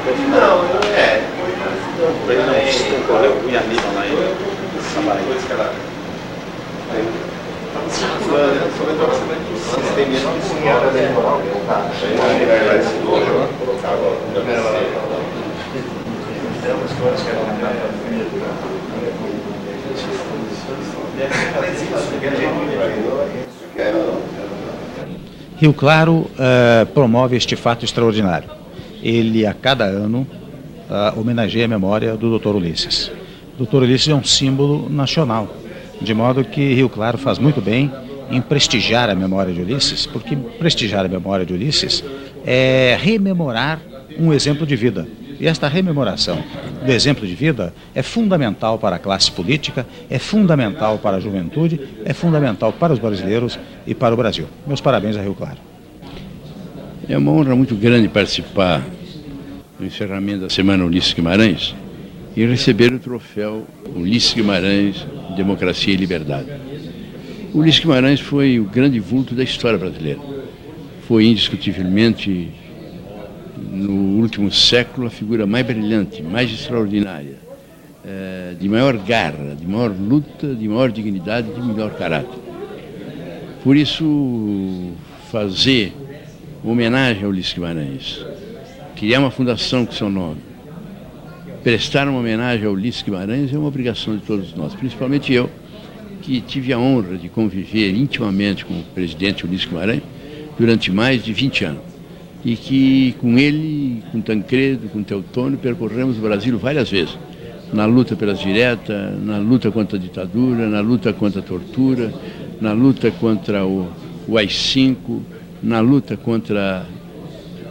Não, Rio Claro promove este fato extraordinário. Ele, a cada ano, homenageia a memória do Dr. Ulisses. O Dr. Ulisses é um símbolo nacional, de modo que Rio Claro faz muito bem em prestigiar a memória de Ulisses, porque prestigiar a memória de Ulisses é rememorar um exemplo de vida. E esta rememoração do exemplo de vida é fundamental para a classe política, é fundamental para a juventude, é fundamental para os brasileiros e para o Brasil. Meus parabéns a Rio Claro. É uma honra muito grande participar do encerramento da Semana Ulisses Guimarães e receber o troféu Ulisses Guimarães, Democracia e Liberdade. Ulisses Guimarães foi o grande vulto da história brasileira. Foi indiscutivelmente, no último século, a figura mais brilhante, mais extraordinária, de maior garra, de maior luta, de maior dignidade, de melhor caráter. Por isso, fazer homenagem a Ulisses Guimarães, criar uma fundação com seu nome, prestar uma homenagem a Ulisses Guimarães é uma obrigação de todos nós, principalmente eu, que tive a honra de conviver intimamente com o presidente Ulisses Guimarães durante mais de 20 anos. E que com ele, com Tancredo, com Teotônio, percorremos o Brasil várias vezes, na luta pelas diretas, na luta contra a ditadura, na luta contra a tortura, na luta contra o AI-5, na luta contra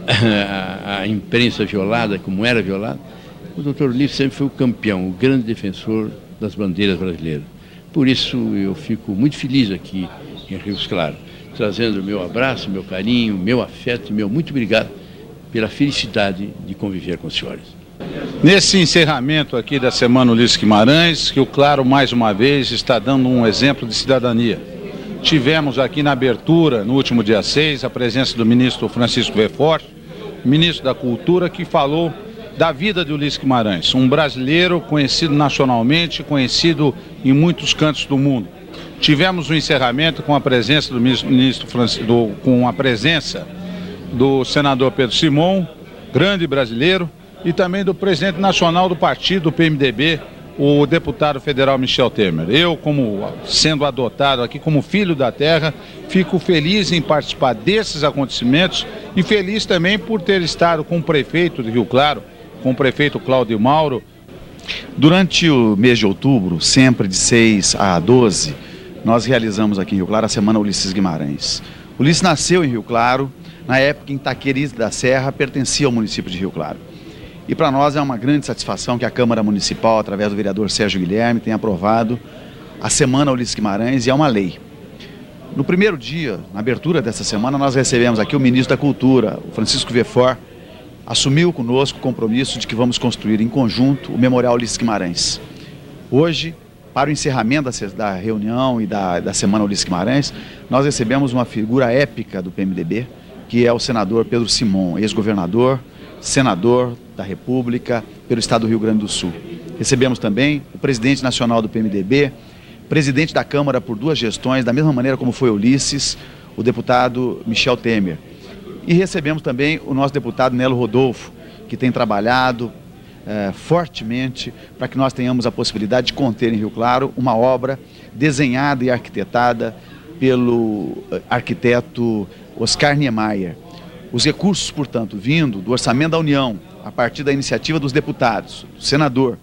a imprensa violada, como era violada. O Dr. Ulisses sempre foi o campeão, o grande defensor das bandeiras brasileiras. Por isso eu fico muito feliz aqui em Rios Claros, trazendo o meu abraço, meu carinho, meu afeto, meu muito obrigado pela felicidade de conviver com os senhores. Nesse encerramento aqui da Semana Ulisses Guimarães, Rio Claro mais uma vez está dando um exemplo de cidadania. Tivemos aqui na abertura, no último dia 6, a presença do ministro Francisco Verfort, ministro da Cultura, que falou da vida de Ulisses Guimarães, um brasileiro conhecido nacionalmente, conhecido em muitos cantos do mundo. Tivemos o encerramento com a presença do do senador Pedro Simon, grande brasileiro, e também do presidente nacional do partido, do PMDB, o deputado federal Michel Temer. Eu, como sendo adotado aqui como filho da terra, fico feliz em participar desses acontecimentos e feliz também por ter estado com o prefeito de Rio Claro, com o prefeito Cláudio Mauro. Durante o mês de outubro, sempre de 6 a 12, nós realizamos aqui em Rio Claro a Semana Ulisses Guimarães. Ulisses nasceu em Rio Claro, na época em Taqueri da Serra, pertencia ao município de Rio Claro. E para nós é uma grande satisfação que a Câmara Municipal, através do vereador Sérgio Guilherme, tenha aprovado a Semana Ulisses Guimarães, e é uma lei. No primeiro dia, na abertura dessa semana, nós recebemos aqui o ministro da Cultura, o Francisco Verfort, assumiu conosco o compromisso de que vamos construir em conjunto o Memorial Ulisses Guimarães. Hoje, para o encerramento da reunião e da Semana Ulisses Guimarães, nós recebemos uma figura épica do PMDB, que é o senador Pedro Simon, ex-governador, senador da República pelo estado do Rio Grande do Sul. Recebemos também o presidente nacional do PMDB, presidente da Câmara por 2 gestões, da mesma maneira como foi Ulisses, o deputado Michel Temer. E recebemos também o nosso deputado Nelo Rodolfo, que tem trabalhado fortemente para que nós tenhamos a possibilidade de conter em Rio Claro uma obra desenhada e arquitetada pelo arquiteto Oscar Niemeyer. Os recursos, portanto, vindo do orçamento da União, a partir da iniciativa dos deputados, do senador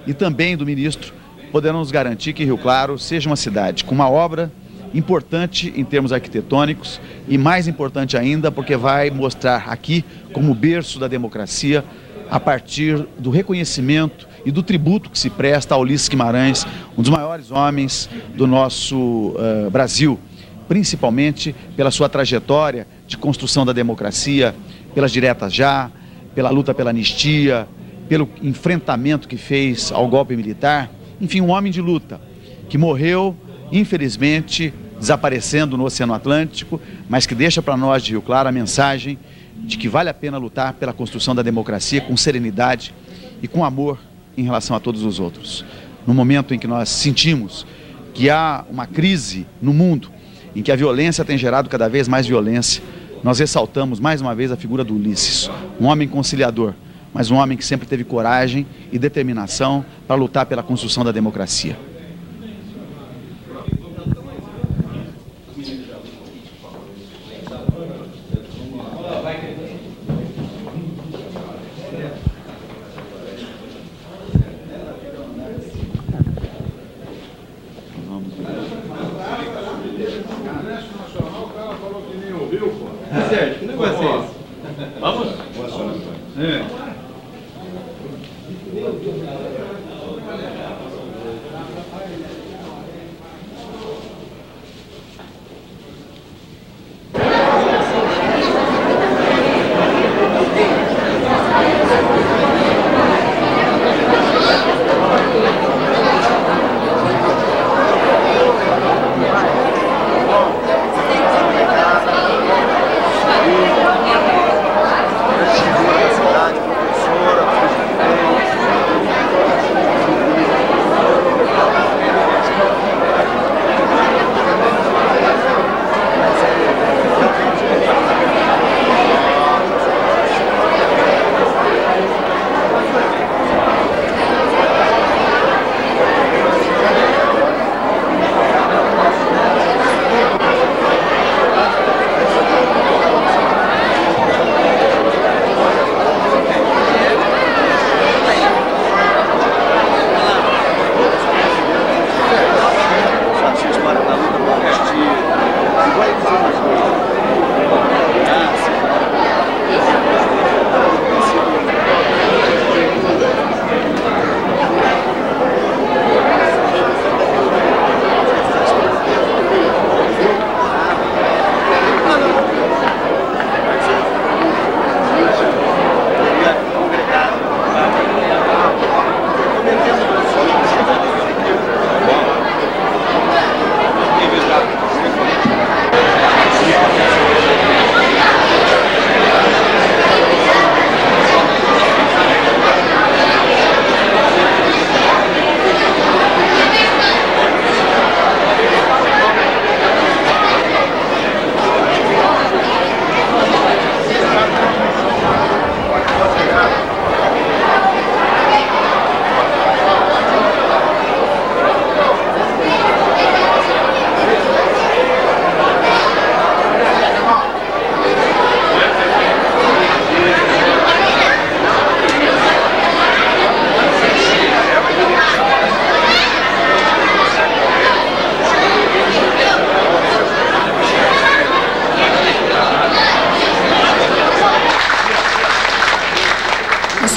e também do ministro, poderão nos garantir que Rio Claro seja uma cidade com uma obra importante em termos arquitetônicos e mais importante ainda porque vai mostrar aqui como berço da democracia a partir do reconhecimento e do tributo que se presta a Ulisses Guimarães, um dos maiores homens do nosso Brasil, principalmente pela sua trajetória de construção da democracia, pelas diretas já, pela luta pela anistia, pelo enfrentamento que fez ao golpe militar, enfim, um homem de luta, que morreu, infelizmente, desaparecendo no Oceano Atlântico, mas que deixa para nós de Rio Claro a mensagem de que vale a pena lutar pela construção da democracia com serenidade e com amor em relação a todos os outros. No momento em que nós sentimos que há uma crise no mundo, em que a violência tem gerado cada vez mais violência, nós ressaltamos mais uma vez a figura do Ulisses, um homem conciliador, mas um homem que sempre teve coragem e determinação para lutar pela construção da democracia. Sérgio, que negócio é esse? Vamos? É.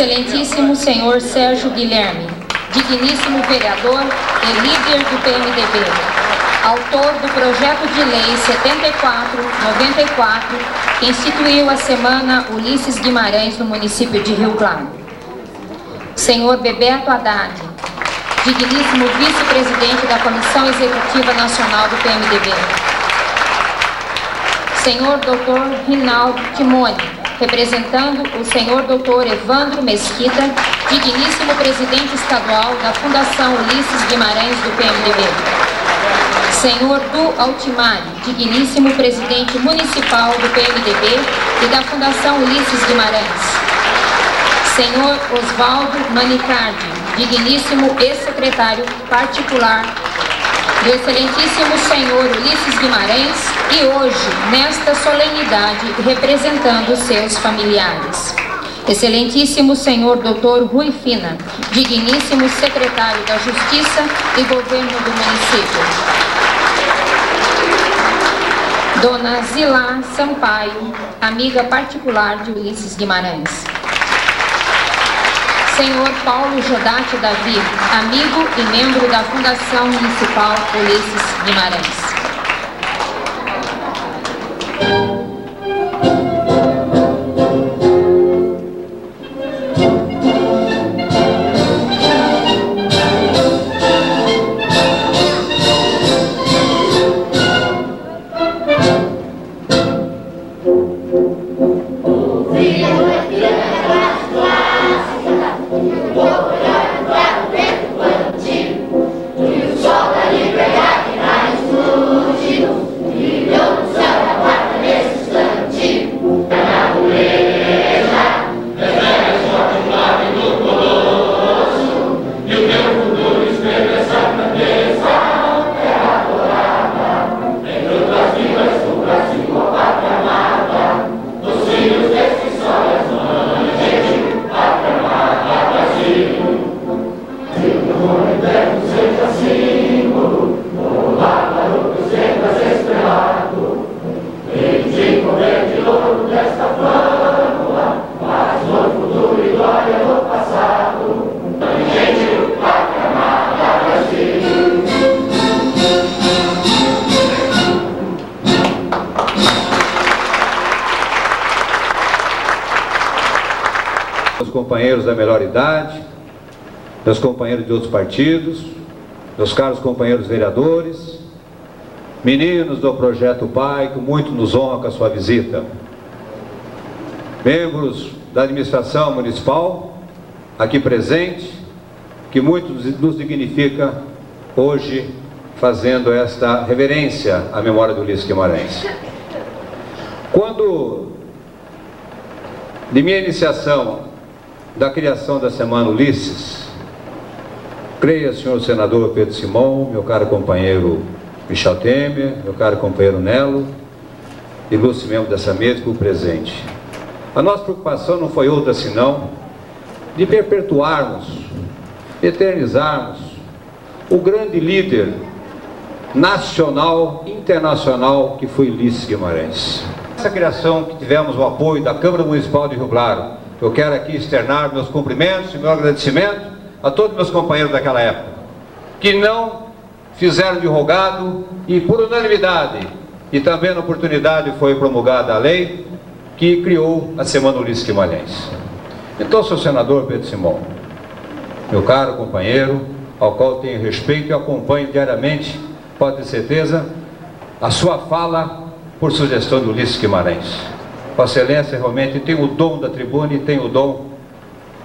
Excelentíssimo senhor Sérgio Guilherme, digníssimo vereador e líder do PMDB, autor do projeto de lei 7494, que instituiu a Semana Ulisses Guimarães no município de Rio Claro. Senhor Bebeto Haddad, digníssimo vice-presidente da Comissão Executiva Nacional do PMDB. Senhor Dr. Rinaldo Timoni, representando o senhor Dr. Evandro Mesquita, digníssimo presidente estadual da Fundação Ulisses Guimarães do PMDB. Senhor Du Altimari, digníssimo presidente municipal do PMDB e da Fundação Ulisses Guimarães. Senhor Osvaldo Manicardi, digníssimo ex-secretário particular do excelentíssimo senhor Ulisses Guimarães e hoje, nesta solenidade, representando seus familiares. Excelentíssimo senhor Dr. Rui Fina, digníssimo secretário da Justiça e Governo do município. Dona Zilá Sampaio, amiga particular de Ulisses Guimarães. Senhor Paulo Jodati Davi, amigo e membro da Fundação Municipal Ulisses Guimarães. Meus companheiros da melhor idade, meus companheiros de outros partidos, meus caros companheiros vereadores, meninos do Projeto Pai, que muito nos honra com a sua visita, membros da administração municipal, aqui presente, que muito nos dignifica hoje, fazendo esta reverência à memória do Ulisses Guimarães. Quando, de minha iniciação da criação da Semana Ulisses, creia, senhor senador Pedro Simão, meu caro companheiro Michel Temer, meu caro companheiro Nelo, ilustre membro dessa mesa e presente. A nossa preocupação não foi outra senão de perpetuarmos, eternizarmos o grande líder nacional, internacional, que foi Ulisses Guimarães. Essa criação que tivemos o apoio da Câmara Municipal de Rio Claro, eu quero aqui externar meus cumprimentos e meu agradecimento a todos meus companheiros daquela época, que não fizeram de rogado e por unanimidade, e também na oportunidade foi promulgada a lei que criou a Semana Ulisses Guimarães. Então, senhor senador Pedro Simão, meu caro companheiro, ao qual tenho respeito e acompanho diariamente, pode ter certeza, a sua fala por sugestão de Ulisses Guimarães. Vossa Excelência realmente tem o dom da tribuna e tem o dom,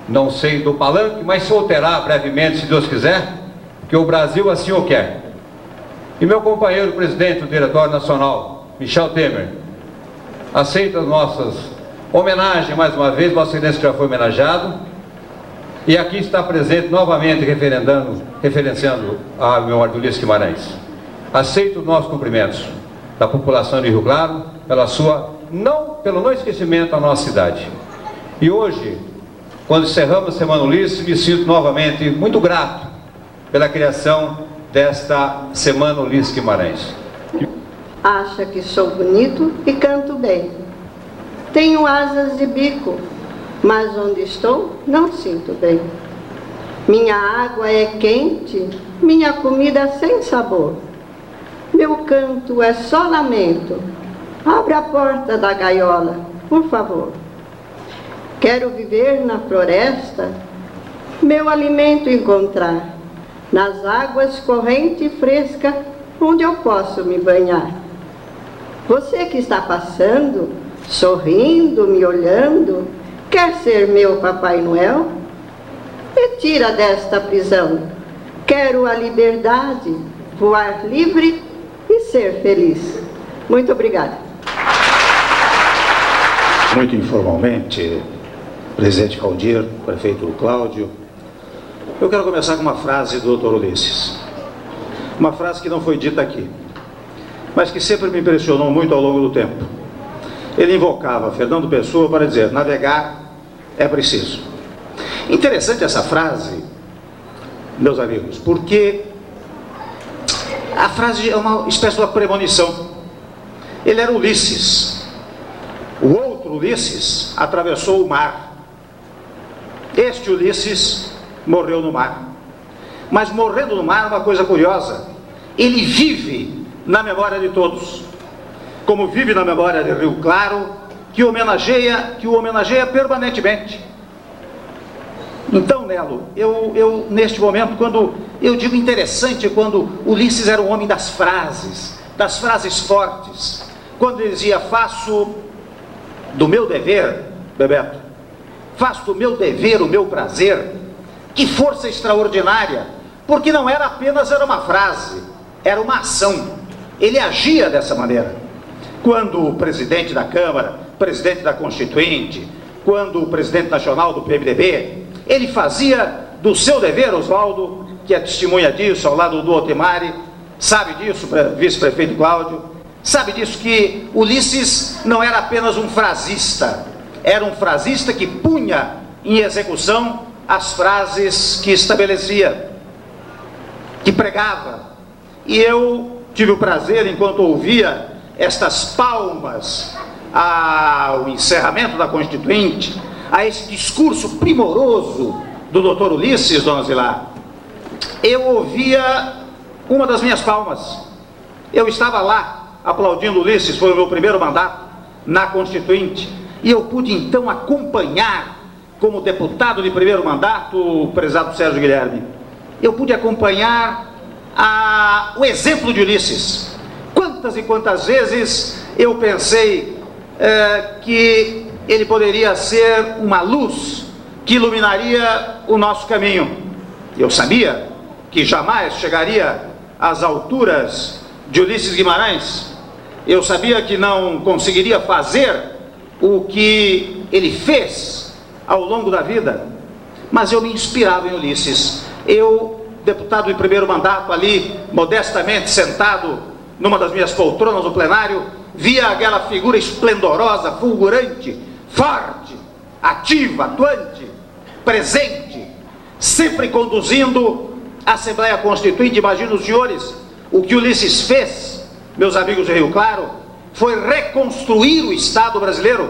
não sei, do palanque, mas se alterar brevemente, se Deus quiser, que o Brasil assim o quer. E meu companheiro presidente do Diretório Nacional, Michel Temer, aceita as nossas homenagens mais uma vez, Vossa Excelência já foi homenageado, e aqui está presente novamente referenciando a memória do Ulisses Guimarães. Aceito os nossos cumprimentos da população de Rio Claro pelo não esquecimento da nossa cidade. E hoje, quando encerramos a Semana Ulisses, me sinto novamente muito grato pela criação desta Semana Ulisses Guimarães. Acha que sou bonito e canto bem. Tenho asas de bico, mas onde estou não sinto bem. Minha água é quente, minha comida sem sabor. Meu canto é só lamento. Abre a porta da gaiola, por favor. Quero viver na floresta, meu alimento encontrar, nas águas corrente e fresca, onde eu posso me banhar. Você que está passando, sorrindo, me olhando, quer ser meu Papai Noel? Me tira desta prisão. Quero a liberdade, voar livre e ser feliz. Muito obrigada. Muito informalmente, presidente Caldir, prefeito Cláudio, eu quero começar com uma frase do Dr. Ulisses. Uma frase que não foi dita aqui, mas que sempre me impressionou muito ao longo do tempo. Ele invocava Fernando Pessoa para dizer: navegar é preciso. Interessante essa frase, meus amigos, porque a frase é uma espécie de uma premonição. Ele era Ulisses. O outro Ulisses atravessou o mar. Este Ulisses morreu no mar. Mas morrendo no mar é uma coisa curiosa. Ele vive na memória de todos. Como vive na memória de Rio Claro, que o homenageia permanentemente. Então, Nelo, eu neste momento, quando eu digo interessante, quando Ulisses era um homem das frases fortes, quando ele dizia: faço do meu dever, Bebeto, faço do meu dever o meu prazer. Que força extraordinária, porque não era apenas uma frase, era uma ação. Ele agia dessa maneira. Quando o presidente da Câmara, presidente da Constituinte, quando o presidente nacional do PMDB, ele fazia do seu dever, Oswaldo, que é testemunha disso, ao lado do Otemari, sabe disso, vice-prefeito Cláudio, sabe disso, que Ulisses não era apenas um frasista, era um frasista que punha em execução as frases que estabelecia, que pregava. E eu tive o prazer, enquanto ouvia estas palmas ao encerramento da Constituinte, a esse discurso primoroso do Dr. Ulisses, dona Zilar, eu ouvia uma das minhas palmas. Eu estava lá aplaudindo Ulisses, foi o meu primeiro mandato na Constituinte, e eu pude então acompanhar como deputado de primeiro mandato, prezado Sérgio Guilherme, eu pude acompanhar o exemplo de Ulisses. Quantas e quantas vezes eu pensei que ele poderia ser uma luz que iluminaria o nosso caminho. Eu sabia que jamais chegaria às alturas de Ulisses Guimarães. Eu sabia que não conseguiria fazer o que ele fez ao longo da vida, mas eu me inspirava em Ulisses. Eu, deputado de primeiro mandato, ali, modestamente sentado numa das minhas poltronas no plenário, via aquela figura esplendorosa, fulgurante, forte, ativa, atuante, presente, sempre conduzindo a Assembleia Constituinte. Imagino os senhores, o que Ulisses fez, meus amigos de Rio Claro, foi reconstruir o Estado brasileiro,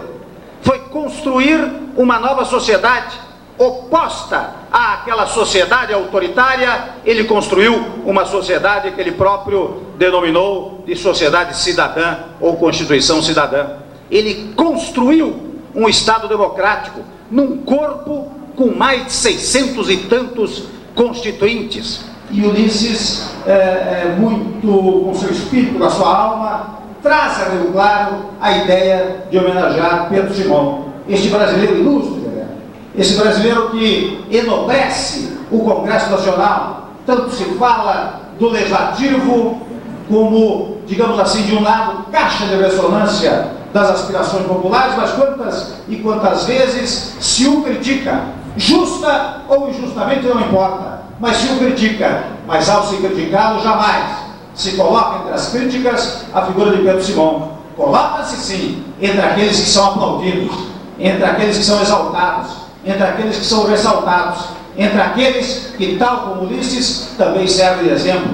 foi construir uma nova sociedade, oposta àquela sociedade autoritária. Ele construiu uma sociedade que ele próprio denominou de sociedade cidadã ou Constituição Cidadã. Ele construiu um Estado democrático num corpo com mais de 600 e tantos constituintes. E Ulisses, muito com seu espírito, com a sua alma, traz a Rio Claro a ideia de homenagear Pedro Simão, este brasileiro ilustre, esse brasileiro que enobrece o Congresso Nacional. Tanto se fala do Legislativo como, digamos assim, de um lado, caixa de ressonância das aspirações populares, mas quantas e quantas vezes se o critica, justa ou injustamente não importa, mas se o critica, mas ao se criticá-lo jamais se coloca entre as críticas a figura de Pedro Simão. Coloca-se sim entre aqueles que são aplaudidos, entre aqueles que são exaltados, entre aqueles que são ressaltados, entre aqueles que, tal como Ulisses, também servem de exemplo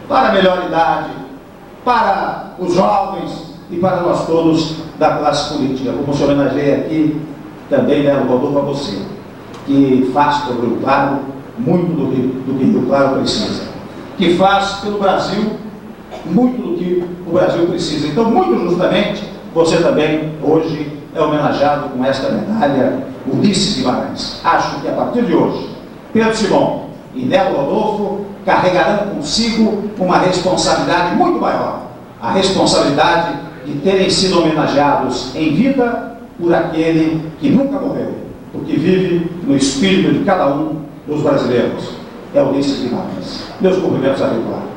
para a melhor idade, para os jovens e para nós todos da classe política. Como se homenageia aqui também, né, Rodolfo, a você, que faz pelo Rio Claro muito do que Rio Claro precisa, que faz pelo Brasil muito do que o Brasil precisa. Então, muito justamente, você também hoje é homenageado com esta medalha, Ulisses Guimarães. Acho que a partir de hoje, Pedro Simão e Nelo Rodolfo carregarão consigo uma responsabilidade muito maior, a responsabilidade de terem sido homenageados em vida por aquele que nunca morreu, porque vive no espírito de cada um dos brasileiros. É Ulisses Guimarães. Meus cumprimentos a Rio Claro.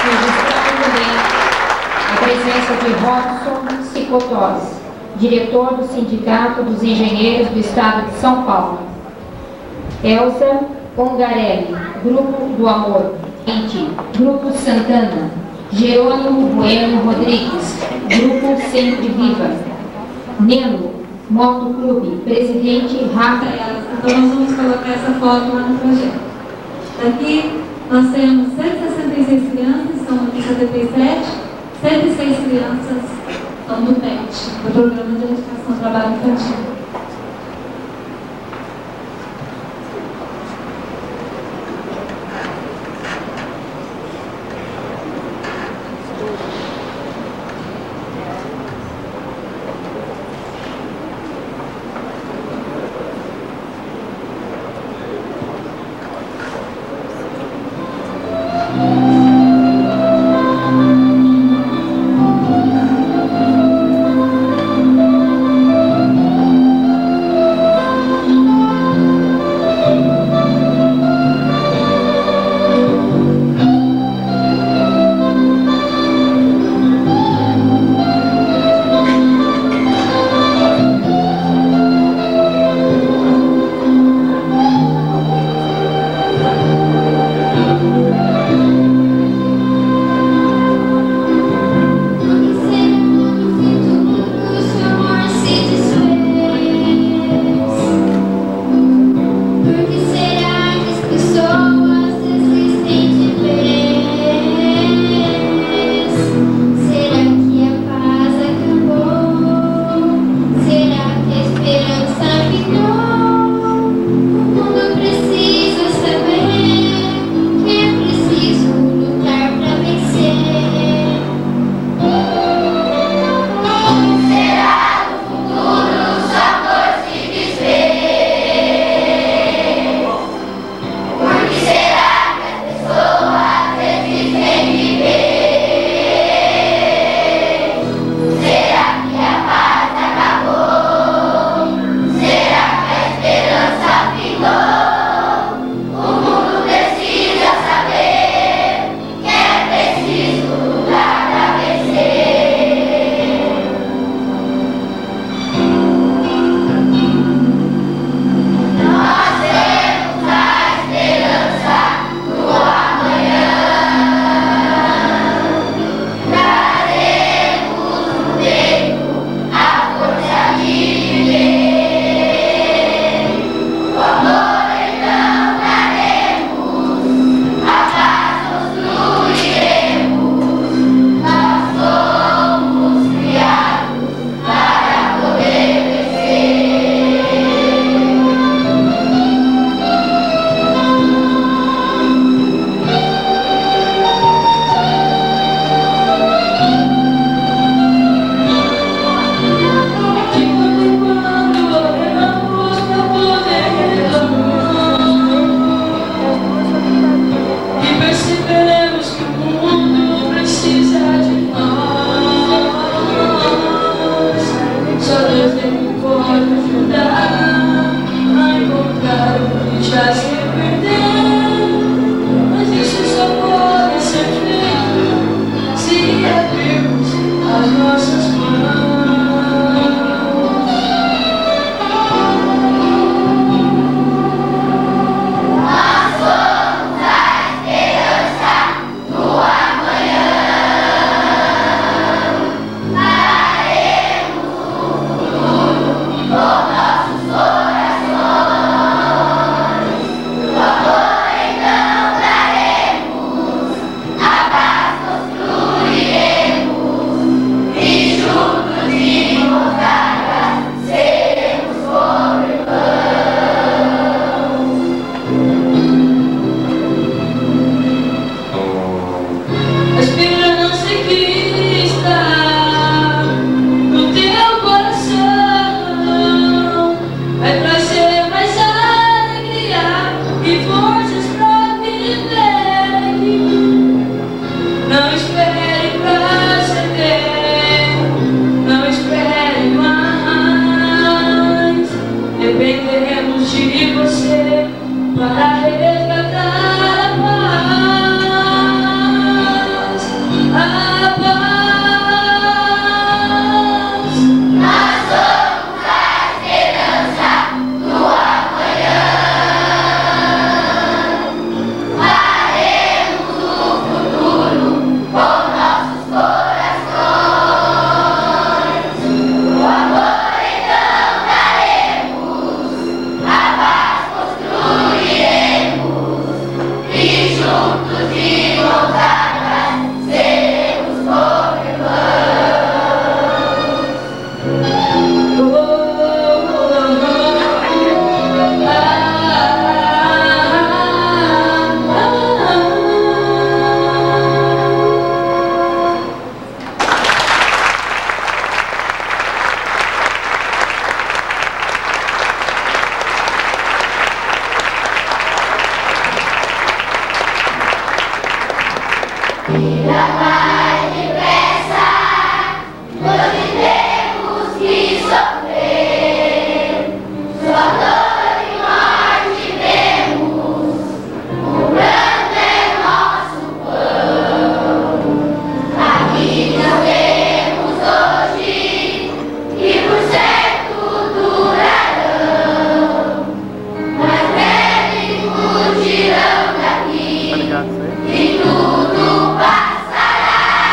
Registrando também a presença de Robson Cicotós, diretor do Sindicato dos Engenheiros do Estado de São Paulo. Elza Pongarelli, Grupo do Amor, Grupo Santana. Jerônimo Bueno Rodrigues, Grupo Sempre Viva. Neno Moto Clube, presidente Rafa. Então nós vamos colocar essa foto lá no projeto. Daqui nós temos 166 crianças, estão no 77, 106 crianças estão no PET, no Programa de Educação e Trabalho Infantil. Preciso Não espere pra ceder, não espere mais. Dependeremos de você para resgatar a paz. A paz. Nós somos a esperança do amanhã. Faremos o futuro com nossos corações. O amor então daremos, a paz construiremos, e juntos de mãos dadas seremos como mais depressa, nós temos que sofrer. Só dor e morte vemos, o pranto é nosso pão. Aqui nós temos hoje, que por certo durarão, mas breve fugirão daqui, e tudo passará.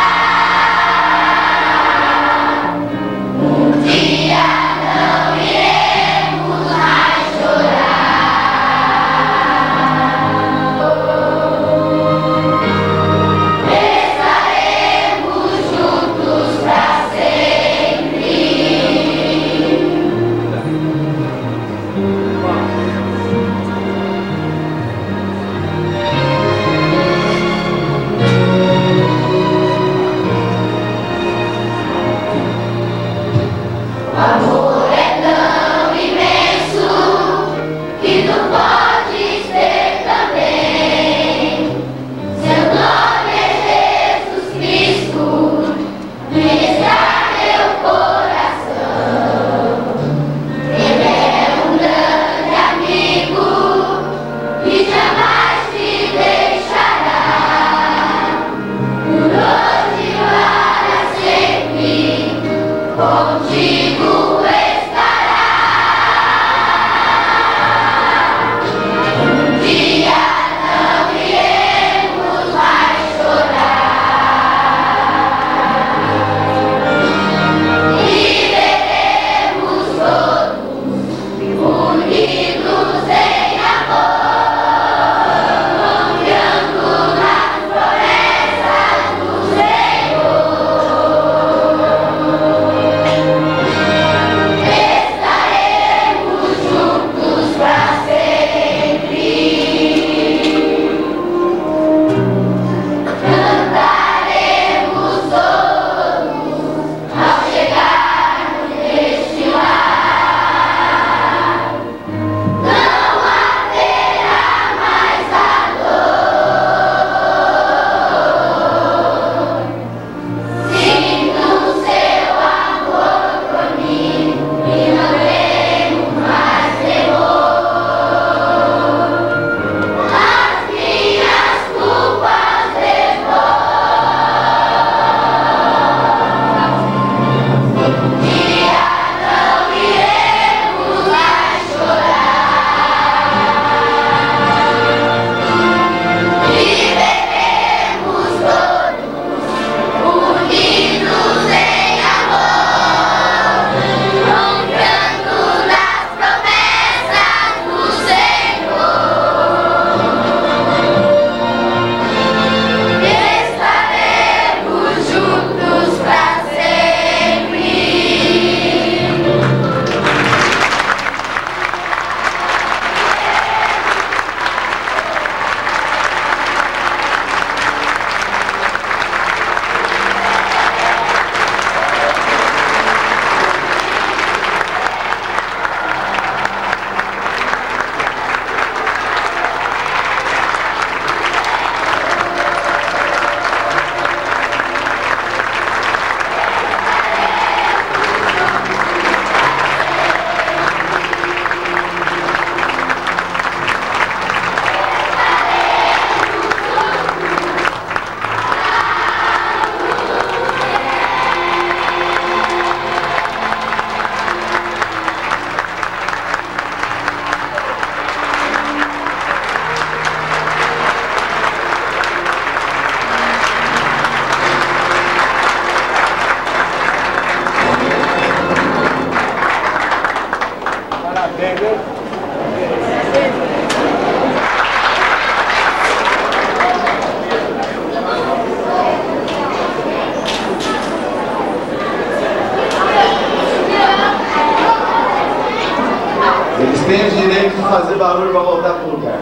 barulho para voltar para o lugar.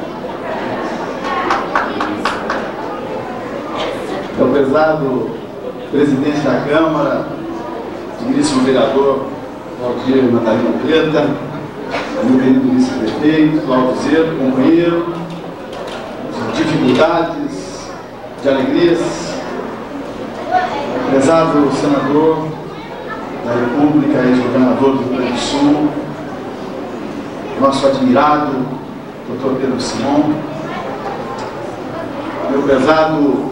Meu prezado presidente da Câmara, digníssimo vereador Valdir Natalino Preta, meu querido vice-prefeito, Cláudio Zero, companheiro, de dificuldades, de alegrias, prezado senador da República e governador do Rio Grande do Sul, nosso admirado Dr. Pedro Simão, meu prezado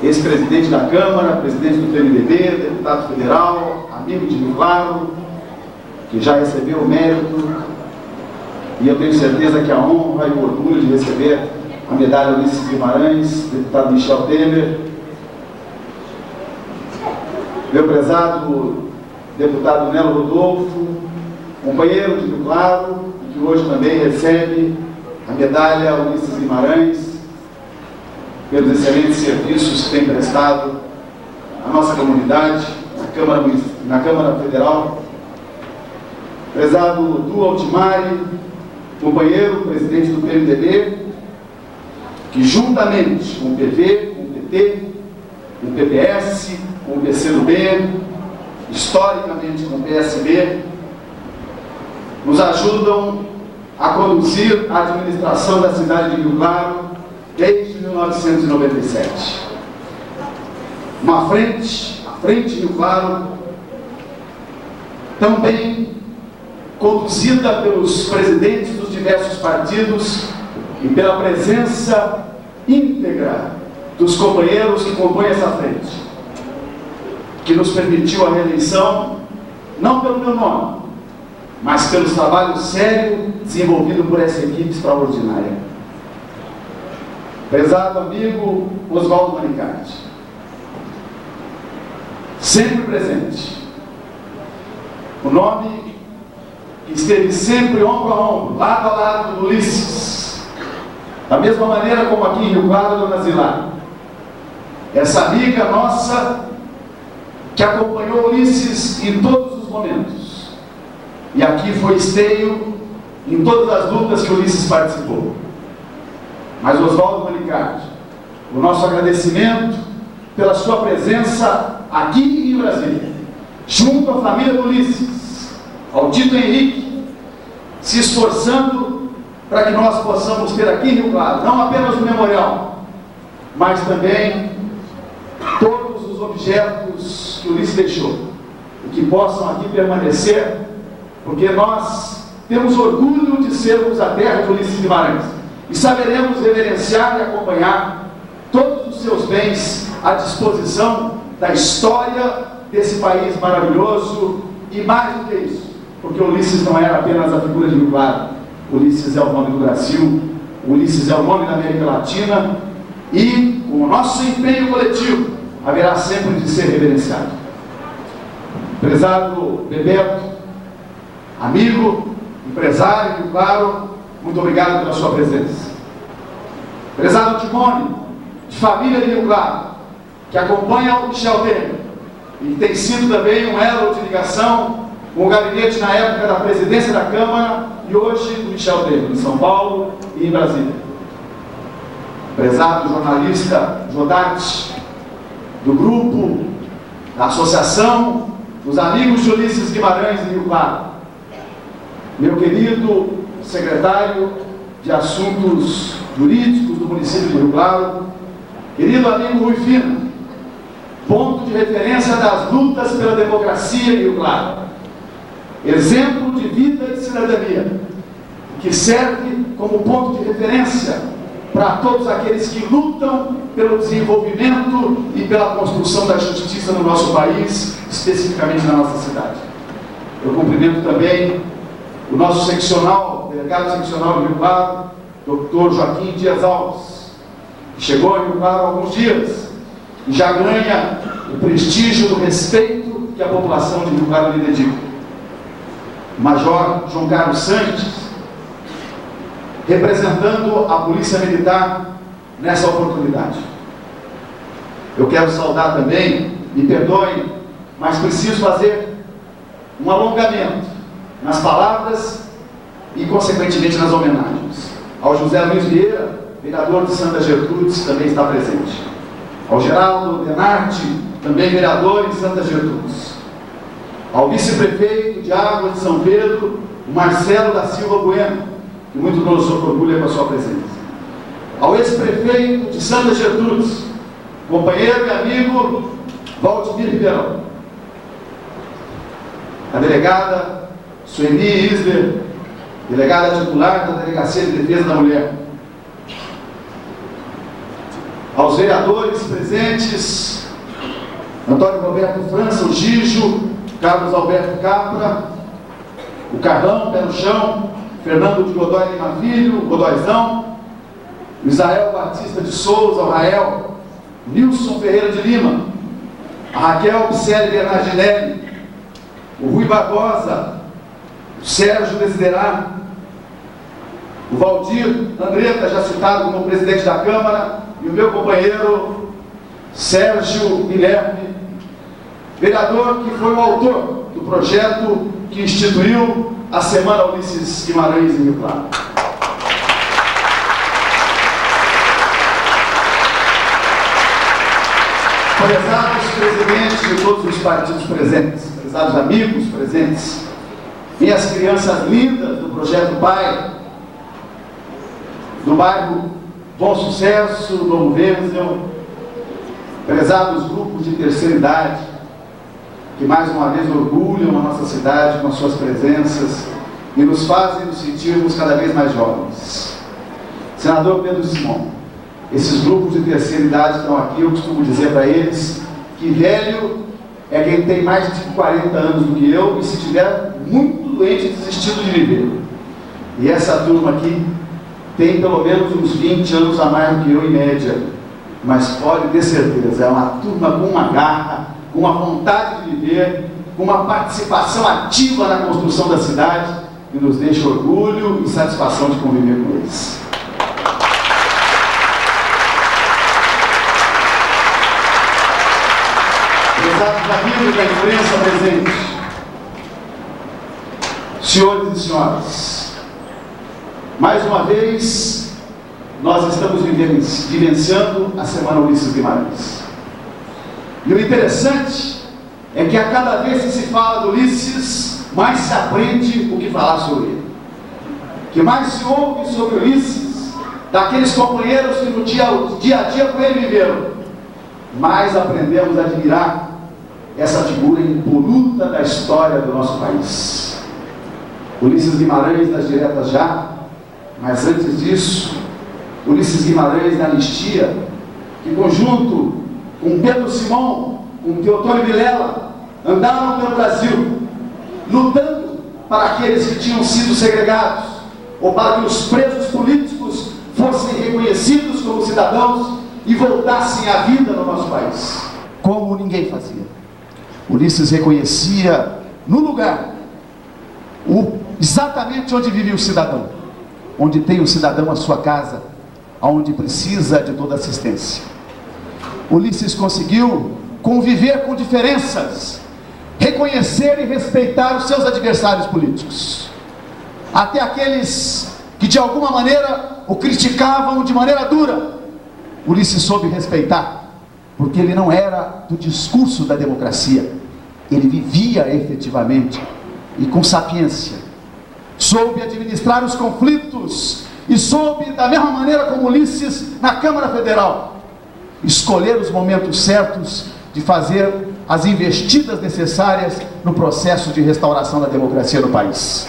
ex-presidente da Câmara, presidente do PMDB, deputado federal, amigo de Rio Claro, que já recebeu o mérito, e eu tenho certeza que a honra e o orgulho de receber a medalha Ulisses Guimarães, deputado Michel Temer, meu prezado deputado Nelo Rodolfo, companheiro de Rio Claro, que hoje também recebe a medalha Ulisses Guimarães, pelos excelentes serviços que tem prestado à nossa comunidade, na Câmara Federal. Prezado Du Altimari, companheiro, presidente do PMDB, que juntamente com o PV, com o PT, com o PPS, com o PCdoB, historicamente com o PSB, nos ajudam a conduzir a administração da cidade de Rio Claro desde 1997. Uma frente, a Frente de Rio Claro, também conduzida pelos presidentes dos diversos partidos e pela presença íntegra dos companheiros que compõem essa frente, que nos permitiu a reeleição, não pelo meu nome, mas pelo trabalho sério desenvolvido por essa equipe extraordinária. Prezado amigo Oswaldo Manicati, sempre presente, o nome que esteve sempre ombro a ombro, lado a lado do Ulisses, da mesma maneira como aqui em Rio Claro, Dona Zilá, essa amiga nossa que acompanhou Ulisses em todos os momentos, e aqui foi esteio em todas as lutas que Ulisses participou. Mas Oswaldo Manicati, o nosso agradecimento pela sua presença aqui em Brasília, junto à família do Ulisses, ao Tito Henrique, se esforçando para que nós possamos ter aqui em Rio Claro, não apenas o memorial, mas também todos os objetos que Ulisses deixou, e que possam aqui permanecer, porque nós temos orgulho de sermos a terra de Ulisses Guimarães, e saberemos reverenciar e acompanhar todos os seus bens à disposição da história desse país maravilhoso, e mais do que isso, porque Ulisses não era apenas a figura de Rio Claro, Ulisses é o nome do Brasil, Ulisses é o nome da América Latina, e com o nosso empenho coletivo haverá sempre de ser reverenciado. Prezado Bebeto, amigo, empresário de Rio Claro, muito obrigado pela sua presença. Prezado Timone, de família de Rio Claro, que acompanha o Michel Temer, e que tem sido também um elo de ligação com o gabinete na época da presidência da Câmara e hoje do Michel Temer, em São Paulo e em Brasília. Prezado jornalista Jodati, do grupo, da Associação dos Amigos de Ulisses Guimarães de Rio Claro. Meu querido secretário de Assuntos Jurídicos do município de Rio Claro, querido amigo Rui Fina, ponto de referência das lutas pela democracia em Rio Claro, exemplo de vida e cidadania, que serve como ponto de referência para todos aqueles que lutam pelo desenvolvimento e pela construção da justiça no nosso país, especificamente na nossa cidade. Eu cumprimento também o nosso seccional, delegado seccional de Rio Claro, Dr. Joaquim Dias Alves, que chegou em Rio Claro há alguns dias e já ganha o prestígio do respeito que a população de Rio Claro lhe dedica. Major João Carlos Santos, representando a Polícia Militar nessa oportunidade. Eu quero saudar também, me perdoem, mas preciso fazer um alongamento nas palavras e, consequentemente, nas homenagens. Ao José Luiz Vieira, vereador de Santa Gertrudes, também está presente. Ao Geraldo Denardi, também vereador em Santa Gertrudes. Ao vice-prefeito de Água de São Pedro, Marcelo da Silva Bueno, que muito nos orgulha com a sua presença. Ao ex-prefeito de Santa Gertrudes, companheiro e amigo Valdemir Ribeirão. A delegada Sueli Isler, delegada titular da Delegacia de Defesa da Mulher. Aos vereadores presentes, Antônio Roberto França, o Gijo, Carlos Alberto Capra, o Carlão, Pé no Chão, Fernando de Godoy Lima Filho, o Godoyzão, Israel Batista de Souza, o Rael, Nilson Ferreira de Lima, a Raquel Picelli Bernardinelli, o Rui Barbosa, o Sérgio Desiderá, o Valdir Andretta, já citado como presidente da Câmara, e o meu companheiro Sérgio Guilherme, vereador que foi o autor do projeto que instituiu a Semana Ulisses Guimarães em Rio Claro. Prezados presidentes de todos os partidos presentes, prezados amigos presentes, minhas crianças lindas do Projeto Pai, do bairro Bom Sucesso, Dom Wenzel, prezados grupos de terceira idade, que mais uma vez orgulham a nossa cidade com as suas presenças e nos fazem nos sentirmos cada vez mais jovens. Senador Pedro Simão, esses grupos de terceira idade estão aqui, eu costumo dizer para eles que velho é quem tem mais de 40 anos do que eu e se estiver muito doente desistindo de viver. E essa turma aqui tem pelo menos uns 20 anos a mais do que eu em média, mas pode ter certeza, é uma turma com uma garra, com uma vontade de viver, com uma participação ativa na construção da cidade, que nos deixa orgulho e satisfação de conviver com eles. Prezados amigos da imprensa presente, senhores e senhoras, mais uma vez nós estamos vivenciando a Semana Ulisses Guimarães. E o interessante é que a cada vez que se fala do Ulisses, mais se aprende o que falar sobre ele. Que mais se ouve sobre Ulisses, daqueles companheiros que no dia a dia com ele viveram, mais aprendemos a admirar essa figura impoluta da história do nosso país. Ulisses Guimarães das diretas já, mas antes disso, Ulisses Guimarães da anistia, que conjunto com Pedro Simão, com Teotônio Vilela, andaram pelo Brasil, lutando para aqueles que tinham sido segregados, ou para que os presos políticos fossem reconhecidos como cidadãos e voltassem à vida no nosso país, como ninguém fazia. Ulisses reconhecia no lugar exatamente onde vive o cidadão, onde tem o cidadão a sua casa, onde precisa de toda assistência. Ulisses conseguiu conviver com diferenças, reconhecer e respeitar os seus adversários políticos, até aqueles que de alguma maneira o criticavam de maneira dura. Ulisses soube respeitar, porque ele não era do discurso da democracia, ele vivia efetivamente e com sapiência, soube administrar os conflitos e soube, da mesma maneira como Ulisses, na Câmara Federal, escolher os momentos certos de fazer as investidas necessárias no processo de restauração da democracia no país.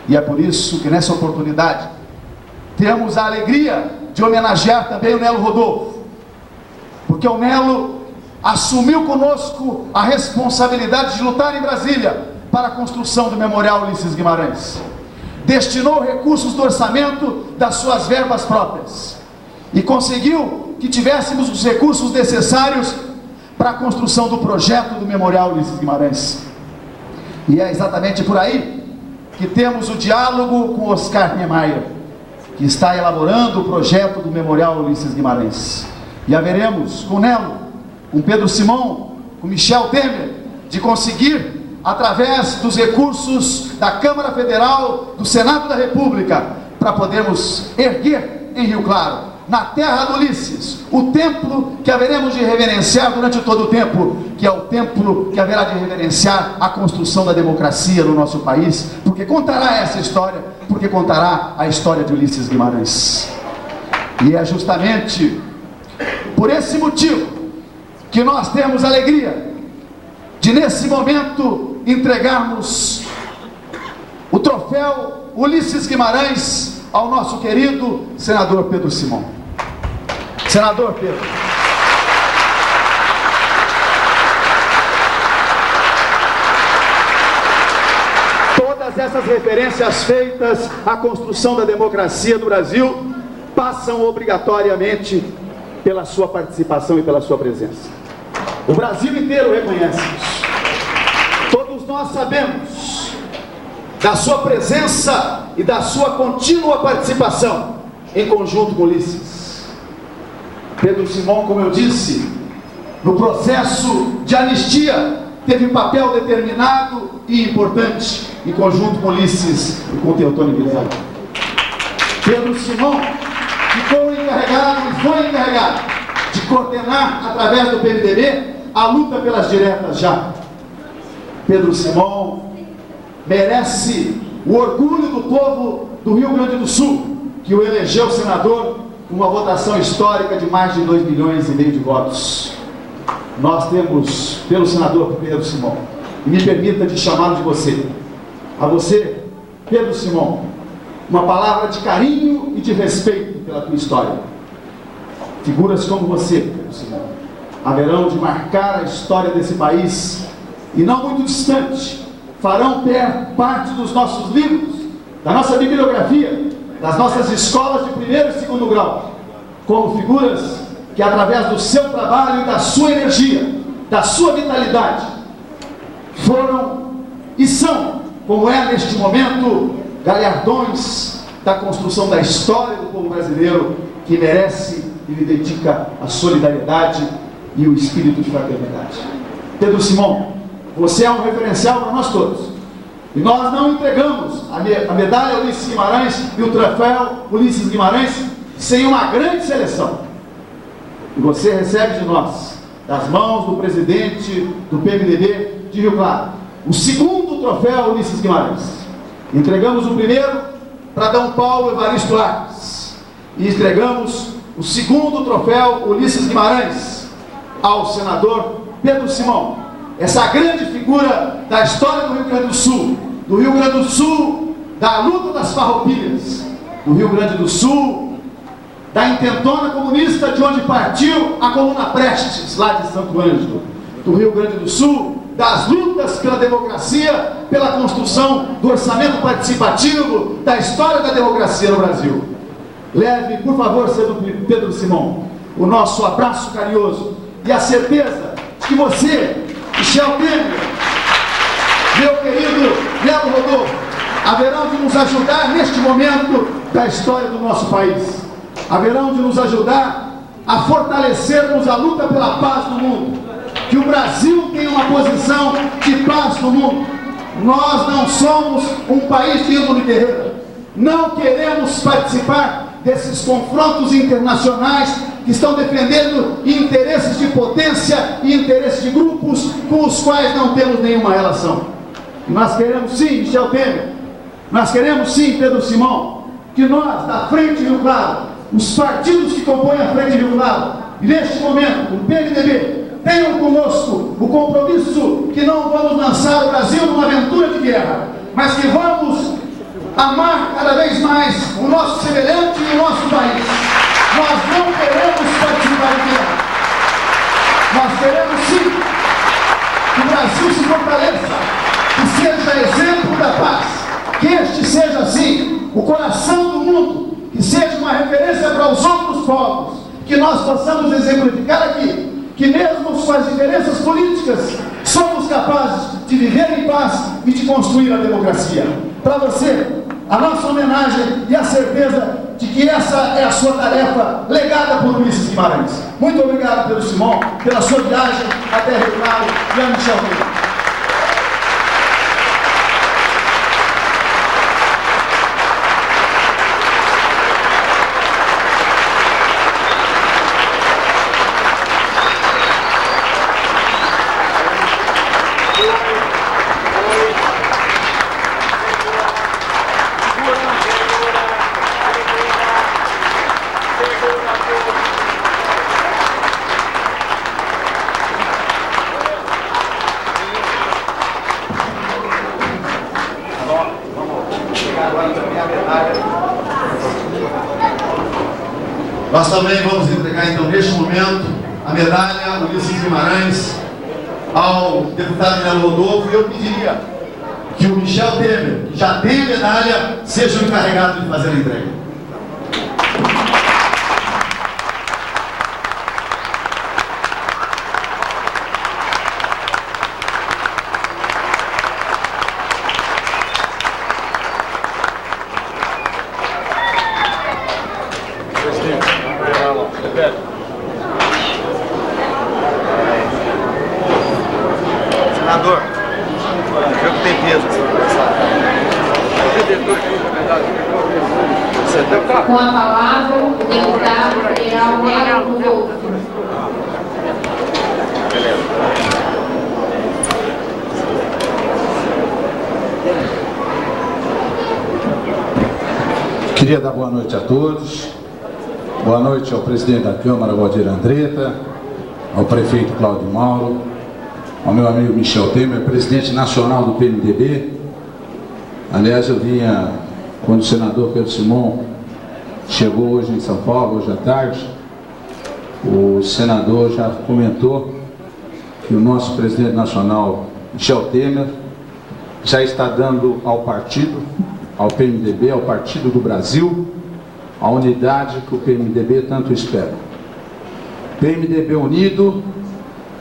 E é por isso que nessa oportunidade temos a alegria de homenagear também o Nelo Rodolfo, porque o Nelo assumiu conosco a responsabilidade de lutar em Brasília para a construção do Memorial Ulisses Guimarães. Destinou recursos do orçamento das suas verbas próprias e conseguiu que tivéssemos os recursos necessários para a construção do projeto do Memorial Ulisses Guimarães. E é exatamente por aí que temos o diálogo com Oscar Niemeyer, que está elaborando o projeto do Memorial Ulisses Guimarães. E haveremos com Nelo, com Pedro Simão, com Michel Temer, de conseguir, através dos recursos da Câmara Federal, do Senado da República, para podermos erguer em Rio Claro, na terra do Ulisses, o templo que haveremos de reverenciar durante todo o tempo, que é o templo que haverá de reverenciar a construção da democracia no nosso país, porque contará essa história, porque contará a história de Ulisses Guimarães. E é justamente por esse motivo que nós temos alegria de, nesse momento, entregarmos o troféu Ulisses Guimarães ao nosso querido senador Pedro Simão. Senador Pedro. Todas essas referências feitas à construção da democracia do Brasil passam obrigatoriamente pela sua participação e pela sua presença. O Brasil inteiro reconhece isso. Todos nós sabemos da sua presença e da sua contínua participação em conjunto com Ulisses. Pedro Simão, como eu disse, no processo de anistia, teve um papel determinado e importante em conjunto com Ulisses e com Teotônio Vilela. Pedro Simão ficou encarregado e foi encarregado de coordenar, através do PMDB, a luta pelas diretas já. Pedro Simão merece o orgulho do povo do Rio Grande do Sul, que o elegeu senador com uma votação histórica de mais de 2,5 milhões de votos. Nós temos, pelo senador Pedro Simão, e me permita de chamá-lo de você, a você, Pedro Simão, uma palavra de carinho e de respeito pela tua história. Figuras como você, Pedro Simão, haverão de marcar a história desse país, e não muito distante, farão parte dos nossos livros, da nossa bibliografia, das nossas escolas de primeiro e segundo grau, como figuras que, através do seu trabalho e da sua energia, da sua vitalidade, foram e são, como é neste momento, galardões da construção da história do povo brasileiro, que merece e lhe dedica a solidariedade e o espírito de fraternidade. Pedro Simão, você é um referencial para nós todos. E nós não entregamos a medalha Ulisses Guimarães e o troféu Ulisses Guimarães sem uma grande seleção. E você recebe de nós, das mãos do presidente do PMDB de Rio Claro, o segundo troféu Ulisses Guimarães. Entregamos o primeiro para D. Paulo Evaristo Arques. E entregamos o segundo troféu Ulisses Guimarães ao senador Pedro Simão. Essa grande figura da história do Rio Grande do Sul, da luta das farroupilhas, do Rio Grande do Sul, da intentona comunista de onde partiu a coluna Prestes, lá de Santo Ângelo, do Rio Grande do Sul, das lutas pela democracia, pela construção do orçamento participativo, da história da democracia no Brasil. Leve, por favor, Pedro Simão, o nosso abraço carinhoso e a certeza de que você, Michel Temer, meu querido Melo Rodolfo, haverão de nos ajudar neste momento da história do nosso país. Haverão de nos ajudar a fortalecermos a luta pela paz no mundo. Que o Brasil tenha uma posição de paz no mundo. Nós não somos um país de índole guerreira. Não queremos participar desses confrontos internacionais que estão defendendo interesses de potência e interesses de grupos com os quais não temos nenhuma relação. Nós queremos sim, Michel Temer, nós queremos sim, Pedro Simão, que nós, da Frente Rio Claro, os partidos que compõem a Frente Rio Claro, neste momento, o PMDB, tenham conosco o compromisso que não vamos lançar o Brasil numa aventura de guerra, mas que vamos amar cada vez mais o nosso semelhante e o nosso país. Nós não queremos participar de guerra. Nós queremos sim que o Brasil se fortaleça, que seja exemplo da paz, que este seja assim o coração do mundo, que seja uma referência para os outros povos, que nós possamos exemplificar aqui que mesmo com as diferenças políticas somos capazes de viver em paz e de construir a democracia. Para você, a nossa homenagem e a certeza de que essa é a sua tarefa legada por Ulisses Guimarães. Muito obrigado, Pedro Simão, pela sua viagem até Rio Claro e a Michel Temer. também vamos entregar, então, neste momento, a medalha Ulisses Guimarães ao deputado Melo Rodolfo, e eu pediria que o Michel Temer, que já tem a medalha, seja o encarregado de fazer a entrega. Senador, o jogo tem peso. Com a palavra, o deputado federal Melo Rodolfo. Queria dar boa noite a todos. Boa noite ao presidente da Câmara, Valdir Andretta, ao prefeito Cláudio Mauro, ao meu amigo Michel Temer, presidente nacional do PMDB. Aliás, eu vinha, quando o senador Pedro Simon chegou hoje em São Paulo, hoje à tarde, o senador já comentou que o nosso presidente nacional, Michel Temer, já está dando ao partido, ao PMDB, ao Partido do Brasil, a unidade que o PMDB tanto espera. PMDB unido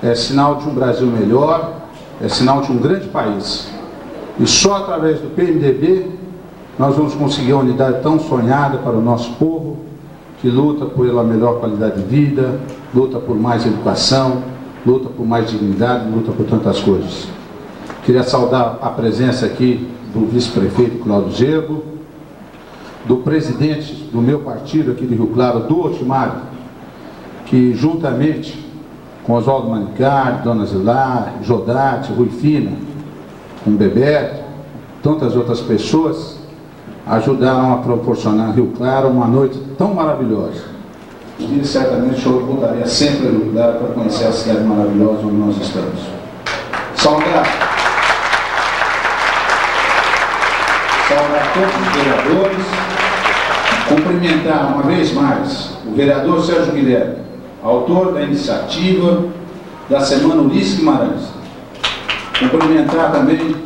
é sinal de um Brasil melhor, é sinal de um grande país. E só através do PMDB nós vamos conseguir a unidade tão sonhada para o nosso povo, que luta pela melhor qualidade de vida, luta por mais educação, luta por mais dignidade, luta por tantas coisas. Queria saudar a presença aqui do vice-prefeito Cláudio Zerbo, do presidente do meu partido aqui de Rio Claro, do Otimário, que juntamente com Oswaldo Manicard, Dona Zilar, Jodate, Rui Fina, com Bebeto, tantas outras pessoas, ajudaram a proporcionar a Rio Claro uma noite tão maravilhosa. E certamente eu voltaria sempre a Rio Claro para conhecer a cidade maravilhosa onde nós estamos. Saudar todos os vereadores, cumprimentar uma vez mais o vereador Sérgio Guilherme, autor da iniciativa da Semana Ulisses Guimarães. Cumprimentar também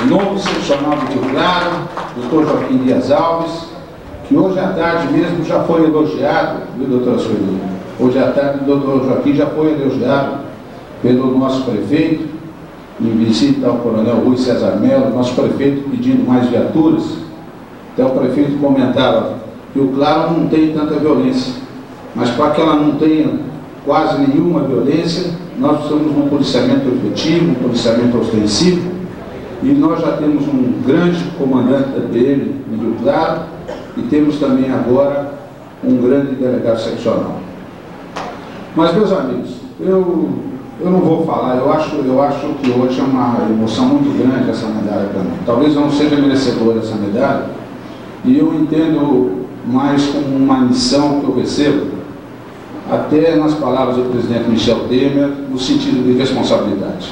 o novo seccional de Rio Claro, doutor Joaquim Dias Alves, que hoje à tarde mesmo já foi elogiado, viu, doutora Sueli? Hoje à tarde o doutor Joaquim já foi elogiado pelo nosso prefeito, em visita ao coronel Rui César Melo, nosso prefeito pedindo mais viaturas. Até o prefeito comentava que o Claro não tem tanta violência, mas para que ela não tenha quase nenhuma violência, nós precisamos de um policiamento efetivo, um policiamento ostensivo, e nós já temos um grande comandante da PM em Rio Claro e temos também agora um grande delegado seccional. Mas, meus amigos, eu não vou falar, eu acho que hoje é uma emoção muito grande essa medalha para mim. Talvez eu não seja merecedor dessa medalha, e eu entendo mais como uma missão que eu recebo, até nas palavras do presidente Michel Temer, no sentido de responsabilidade.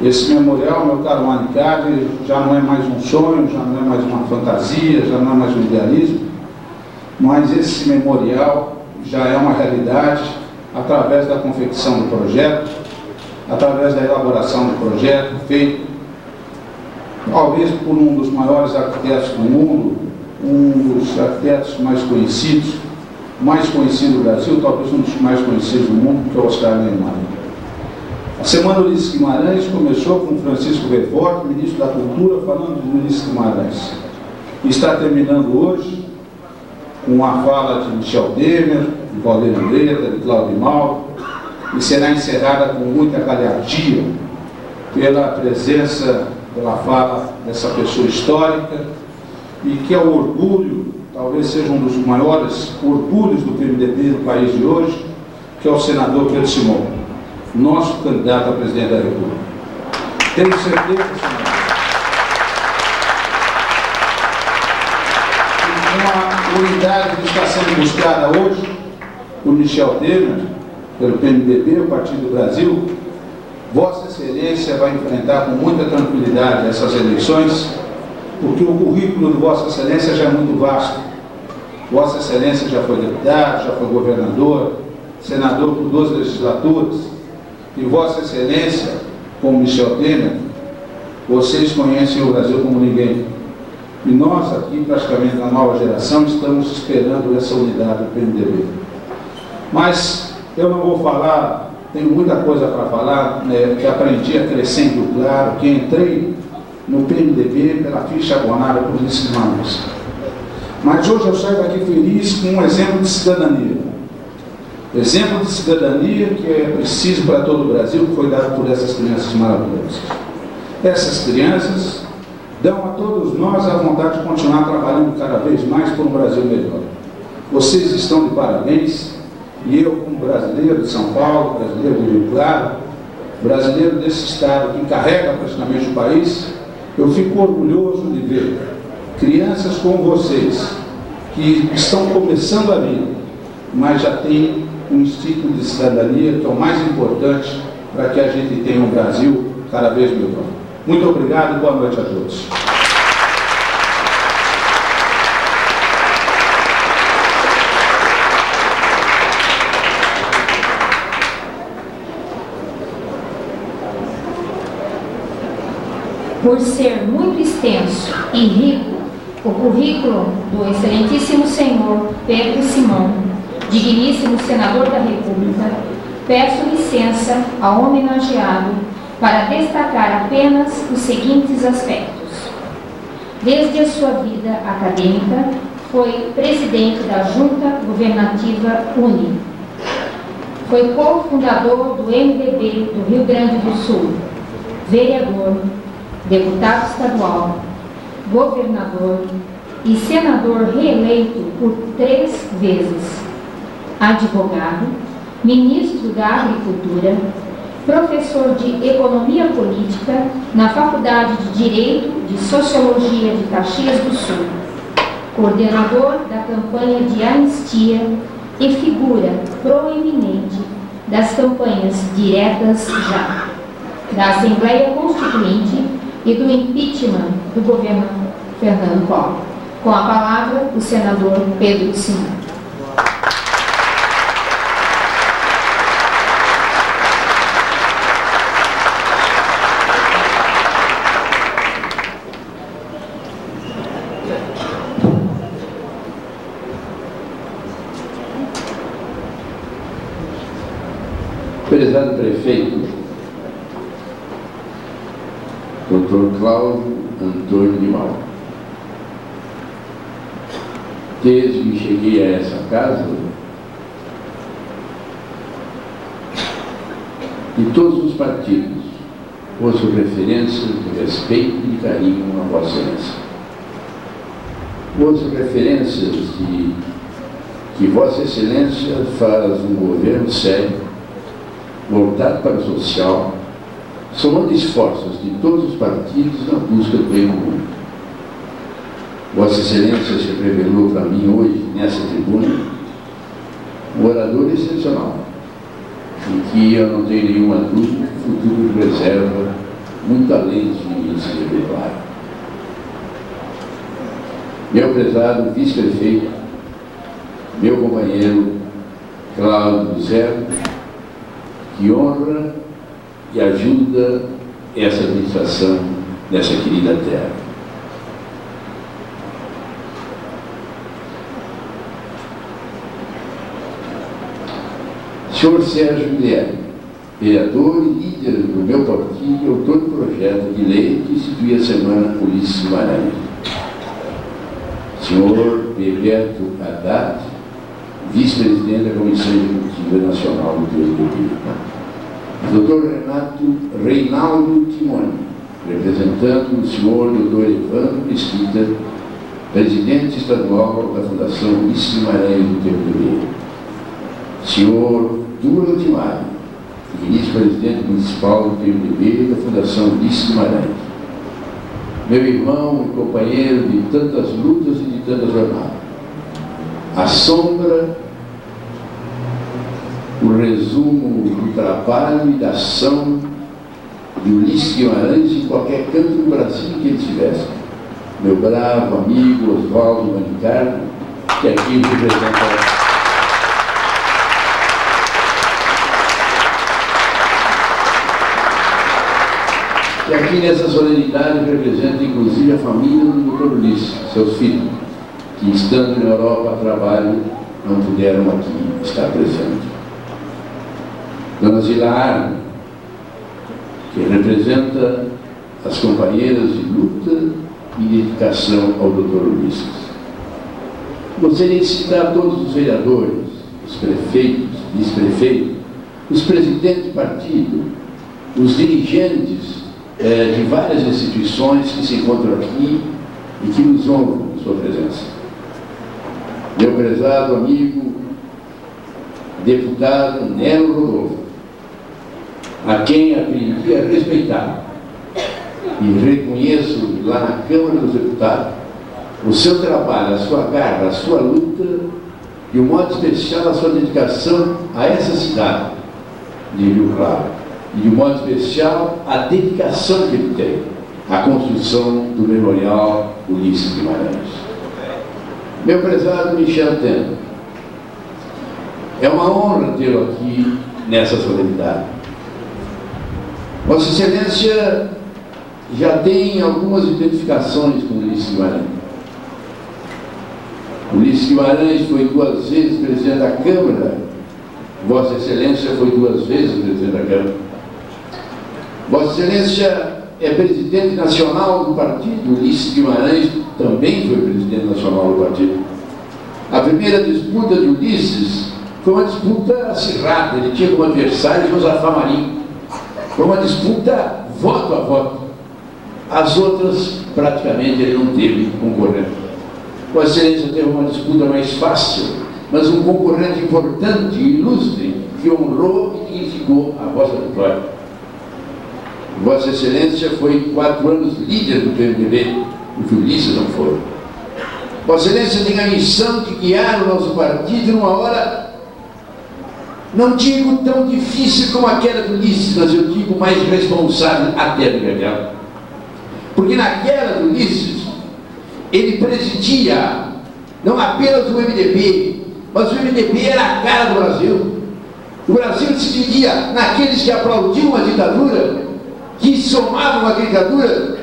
Esse memorial, meu caro Manicard, já não é mais um sonho, já não é mais uma fantasia, já não é mais um idealismo, mas esse memorial já é uma realidade através da confecção do projeto, através da elaboração do projeto, feito talvez por um dos maiores arquitetos do mundo, um dos arquitetos mais conhecidos do Brasil, talvez um dos mais conhecidos do mundo, que é o Oscar Niemeyer. A Semana Ulisses Guimarães começou com Francisco Refort, ministro da Cultura, falando de Ulisses Guimarães. E está terminando hoje com a fala de Michel Temer, de Valdir Andretta, de Cláudio Mauro, e será encerrada com muita galhardia pela presença, pela fala dessa pessoa histórica, e que é o orgulho, talvez seja um dos maiores orgulhos do PMDB do país de hoje, que é o senador Pedro Simon, nosso candidato a presidente da República. Tenho certeza, senador, que uma unidade que está sendo buscada hoje por Michel Temer, pelo PMDB, o Partido do Brasil, Vossa Excelência vai enfrentar com muita tranquilidade essas eleições, porque o currículo de Vossa Excelência já é muito vasto. Vossa Excelência já foi deputado, já foi governador, senador por 2 legislaturas, e Vossa Excelência, como Michel Temer, vocês conhecem o Brasil como ninguém. E nós aqui, praticamente na nova geração, estamos esperando essa unidade do PMDB. Mas eu não vou falar, tenho muita coisa para falar, né, que aprendi a crescer em Rio Claro, que entrei no PMDB pela ficha abonada por Ulisses Guimarães. Mas hoje eu saio daqui feliz com um exemplo de cidadania. Exemplo de cidadania que é preciso para todo o Brasil, que foi dado por essas crianças maravilhosas. Essas crianças dão a todos nós a vontade de continuar trabalhando cada vez mais por um Brasil melhor. Vocês estão de parabéns, e eu, como brasileiro de São Paulo, brasileiro de Rio Claro, brasileiro desse estado que carrega praticamente o país, eu fico orgulhoso de ver crianças como vocês, que estão começando a vida, mas já têm um instinto de cidadania que é o mais importante para que a gente tenha um Brasil cada vez melhor. Muito obrigado e boa noite a todos. Por ser muito extenso e rico o currículo do excelentíssimo senhor Pedro Simão, digníssimo senador da República, peço licença ao homenageado para destacar apenas os seguintes aspectos. Desde a sua vida acadêmica, foi presidente da Junta Governativa UNE. Foi cofundador do MDB do Rio Grande do Sul, vereador, deputado estadual, governador e senador reeleito por 3 vezes, advogado, ministro da Agricultura, professor de Economia Política na Faculdade de Direito de Sociologia de Caxias do Sul, coordenador da campanha de anistia e figura proeminente das campanhas Diretas Já, da Assembleia Constituinte e do impeachment do governo Fernando Collor. Com a palavra, o senador Pedro Simão. Prezado prefeito, Dr. Cláudio Antônio de Mal, desde que cheguei a essa casa, de todos os partidos, ouço referências de respeito e de carinho a Vossa Excelência. Ouço referências de que Vossa Excelência faz um governo sério, voltado para o social, somando esforços de todos os partidos na busca do bem comum. Vossa Excelência se revelou para mim hoje, nessa tribuna, um orador excepcional, em que eu não tenho nenhuma dúvida que o futuro reserva muito além de mim se revelar. Meu prezado vice-prefeito, meu companheiro Cláudio Zero, que honra e ajuda essa administração nessa querida terra. Senhor Sérgio Guilherme, vereador e líder do meu partido e autor do projeto de lei que institui a Semana Ulisses Guimarães. Senhor Bebeto Haddad, vice-presidente da Comissão Executiva Nacional do PMDB. Dr. Reinaldo Timoni, representando o senhor Dr. Evandro Mesquita, presidente estadual da Fundação Ulisses Guimarães do PMDB. Senhor Duro de Maio, vice-presidente municipal do PMDB e da Fundação Ulisses Guimarães. Meu irmão e companheiro de tantas lutas e de tantas jornadas. A sombra, o resumo do trabalho e da ação de Ulisses Guimarães em qualquer canto do Brasil que ele estivesse. Meu bravo amigo Oswaldo Manicardo, que aqui representa. E aqui nessa solenidade representa inclusive a família do Dr. Ulisses, seus filhos, que estando na Europa a trabalho não puderam aqui estar presentes. Dona Zila Arno, que representa as companheiras de luta e dedicação ao Dr. Ulisses. Gostaria de citar todos os vereadores, os prefeitos, vice-prefeitos, os presidentes de partido, os dirigentes de várias instituições que se encontram aqui e que nos honram com sua presença. Meu prezado amigo, deputado Nelo Rodolfo, a quem aprendi a respeitar e reconheço lá na Câmara dos Deputados o seu trabalho, a sua garra, a sua luta e, de um modo especial, a sua dedicação a essa cidade de Rio Claro. E, de um modo especial, a dedicação que ele tem à construção do Memorial Ulisses Guimarães. Meu prezado Michel Temer, é uma honra tê-lo aqui nessa solenidade. Vossa Excelência já tem algumas identificações com Ulisses Guimarães. Ulisses Guimarães foi 2 vezes presidente da Câmara. Vossa Excelência foi 2 vezes presidente da Câmara. Vossa Excelência é presidente nacional do partido. Ulisses Guimarães também foi presidente nacional do partido. A primeira disputa de Ulisses foi uma disputa acirrada. Ele tinha como adversário Josafá Marinho. Foi uma disputa voto a voto. As outras, praticamente, ele não teve concorrente. Vossa Excelência teve uma disputa mais fácil, mas um concorrente importante e ilustre que honrou e dignificou a vossa vitória. Vossa Excelência foi 4 anos líder do PMDB, o que Ulisses não foi. Vossa Excelência tem a missão de guiar o nosso partido numa hora, não digo tão difícil como aquela do Ulisses, mas eu digo mais responsável até do que aquela. Porque naquela do Ulisses, ele presidia não apenas o MDB, mas o MDB era a cara do Brasil. O Brasil se dividia naqueles que aplaudiam a ditadura, que somavam a ditadura,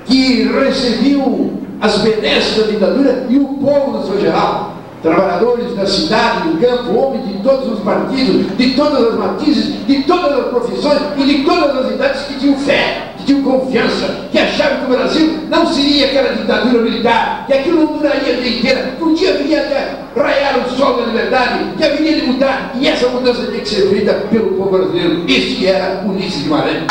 que recebiam as benesses da ditadura, e o povo no seu geral. Trabalhadores da cidade, do campo, homens de todos os partidos, de todas as matizes, de todas as profissões e de todas as idades que tinham fé, que tinham confiança, que achavam que o Brasil não seria aquela ditadura militar, que aquilo não duraria a vida inteira, que um dia viria até raiar o sol da liberdade, que haveria de mudar, e essa mudança tinha que ser feita pelo povo brasileiro. Esse era Ulisses Guimarães.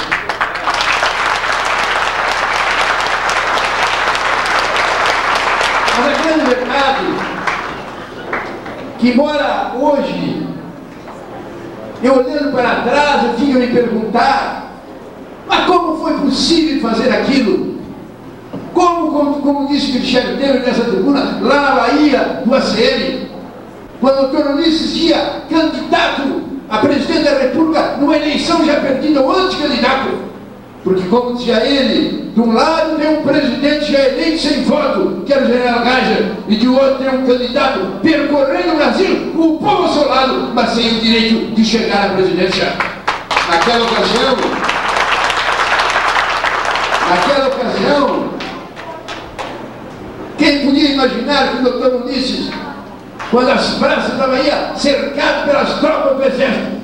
Mas a grande verdade, que embora hoje, eu olhando para trás, eu tinha que me perguntar, mas como foi possível fazer aquilo? Como disse Michel Temer nessa tribuna, lá na Bahia, do ACM, quando o Dr. Ulisses ia candidato a presidente da República numa eleição já perdida, ou anticandidato. Porque, como dizia ele, de um lado tem um presidente já eleito sem voto, que era o general Gaja, e de outro tem um candidato percorrendo o Brasil, com o povo ao seu lado, mas sem o direito de chegar à presidência. Naquela ocasião, quem podia imaginar que o Dr. Ulisses, quando as praças da Bahia, cercado pelas tropas do exército,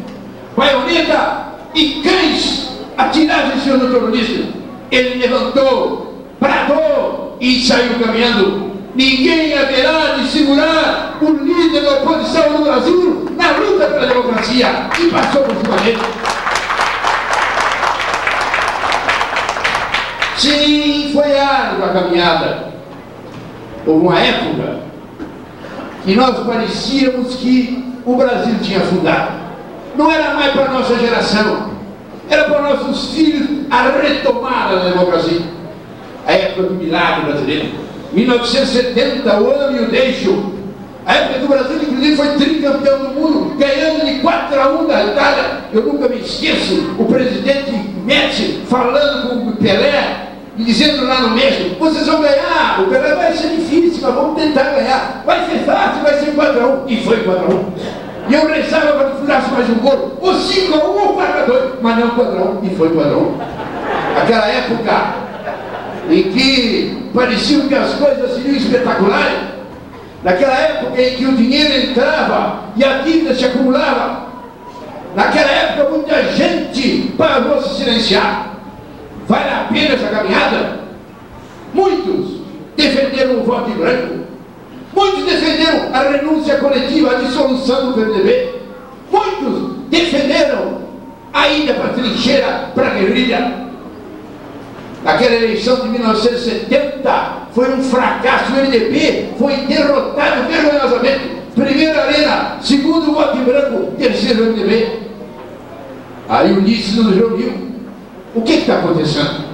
baioneta e cães, atirados em cima do Dr. Ulisses, ele levantou, bradou e saiu caminhando. Ninguém haverá de segurar o líder da oposição no Brasil na luta pela democracia, e passou por cima dele. Sim, foi árdua a caminhada. Houve uma época que nós parecíamos que o Brasil tinha afundado. Não era mais para a nossa geração, era para nossos filhos a retomada da democracia. A época do milagre brasileiro, 1970, o ano e o deixo. A época que o Brasil, inclusive, foi tricampeão do mundo, ganhando de 4-1 da Itália. Eu nunca me esqueço, o presidente Médici falando com o Pelé, e dizendo lá no México, vocês vão ganhar, o Pelé vai ser difícil, mas vamos tentar ganhar. Vai ser fácil, vai ser 4-1. E foi 4-1. E eu rezava para que furasse mais um gol, ou 5-1 ou 4-2, mas não 4-1, e foi 4-1. Aquela época em que pareciam que as coisas seriam espetaculares, naquela época em que o dinheiro entrava e a dívida se acumulava, naquela época muita gente parou a se silenciar. Vale a pena essa caminhada? Muitos defenderam o voto em branco. Muitos defenderam a renúncia coletiva, a dissolução do PMDB. Muitos defenderam a ida para a trincheira, para a guerrilha. Aquela eleição de 1970 foi um fracasso. O MDB foi derrotado vergonhosamente. Primeiro Arena, segundo voto em branco, terceiro MDB. Aí o Ulisses nos reuniu. O que está acontecendo?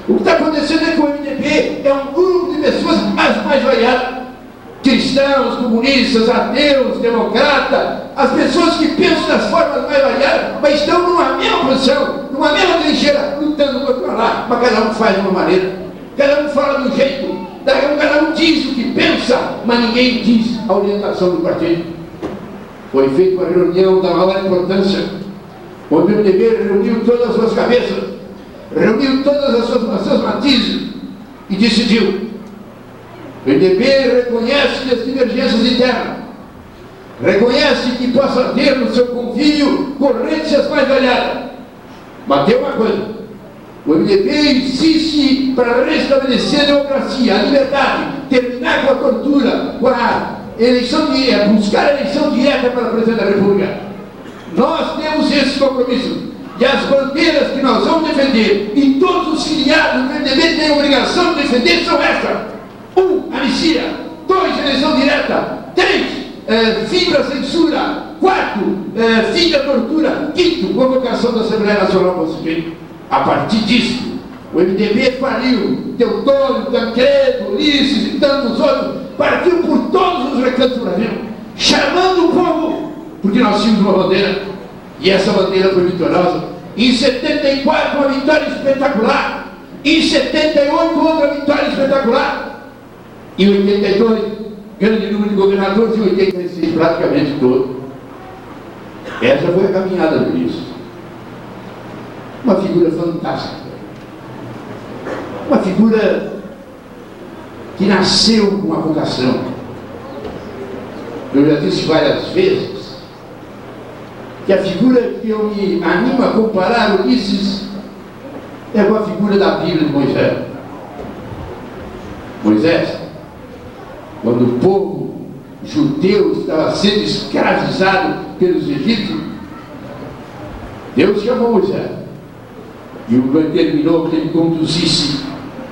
O que está acontecendo é que o MDB é um grupo de pessoas as mais variadas. Cristãos, comunistas, ateus, democratas, as pessoas que pensam das formas mais variadas, mas estão numa mesma posição, numa mesma trincheira, lutando contra lá, mas cada um faz de uma maneira, cada um fala de um jeito, cada um diz o que pensa, mas ninguém diz a orientação do partido. Foi feita uma reunião da maior importância, onde o MDB reuniu todas as suas cabeças, reuniu todas os seus matizes e decidiu. O MDB reconhece as divergências internas, reconhece que possa ter no seu convívio correntes mais variadas. Mas tem uma coisa, o MDB insiste para restabelecer a democracia, a liberdade, terminar com a tortura, com a eleição direta, buscar a eleição direta para o presidente da República. Nós temos esse compromisso. E as bandeiras que nós vamos defender, e todos os filiados do MDB têm a obrigação de defender, são essas. 1. Anistia. 2. Eleição direta. 3. Fim da censura. 4. Fim da tortura. 5. Convocação da Assembleia Nacional Constituinte. A partir disso, o MDB faliu. Teodoro, Tancredo, Ulisses e tantos outros partiu por todos os recantos do Brasil, chamando o povo, porque nós tínhamos uma bandeira, e essa bandeira foi vitoriosa. Em 74, uma vitória espetacular. Em 78, outra vitória espetacular. Em 82, grande número de governadores, em 86, praticamente todo. Essa foi a caminhada do Ulisses. Uma figura fantástica. Uma figura que nasceu com uma vocação. Eu já disse várias vezes que a figura que eu me animo a comparar Ulisses é com a figura da Bíblia de Moisés. Moisés, quando o povo judeu estava sendo escravizado pelos egípcios, Deus chamou Moisés e o determinou que ele conduzisse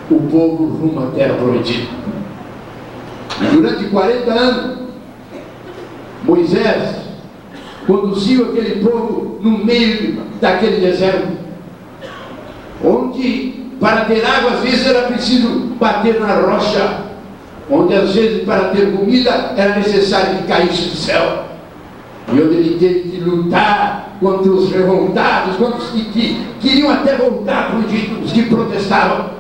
o povo rumo à terra prometida. E durante 40 anos, Moisés conduziu aquele povo no meio daquele deserto, onde para ter água às vezes era preciso bater na rocha, onde às vezes para ter comida era necessário que caísse do céu, e onde ele teve que lutar contra os revoltados, contra os que queriam até voltar para o Egito, os que protestavam,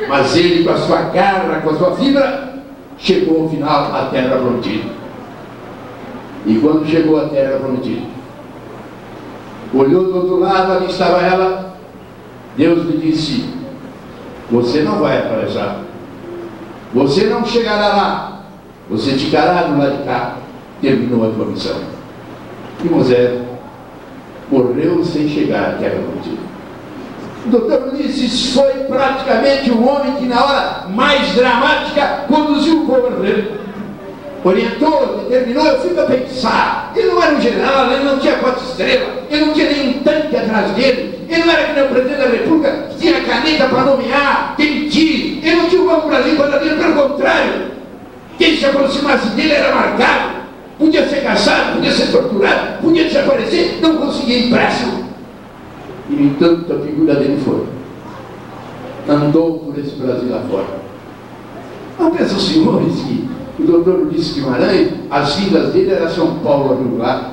mas ele com a sua garra, com a sua fibra, chegou ao final à terra prometida. E quando chegou à terra prometida, olhou do outro lado, ali estava ela. Deus lhe disse: você não vai atravessar, você não chegará lá, você ficará do lado de cá. Terminou a tua missão. E Moisés morreu sem chegar à terra prometida. O doutor Ulisses foi praticamente o homem que na hora mais dramática conduziu o povo brasileiro. Orientou, determinou. Eu fico a pensar, ele não era um general, ele não tinha 4 estrelas, ele não tinha nenhum tanque atrás dele, ele não era que nem o presidente da República que tinha caneta para nomear, demitir, ele não tinha o Banco Brasil para dar dinheiro, pelo contrário, quem se aproximasse dele era marcado, podia ser caçado, podia ser torturado, podia desaparecer, não conseguia empréstimo. E no entanto a figura dele foi, andou por esse Brasil lá fora. Não pensam, senhores, que o doutor Ulisses Guimarães, as vindas dele eram São Paulo a Rio Claro.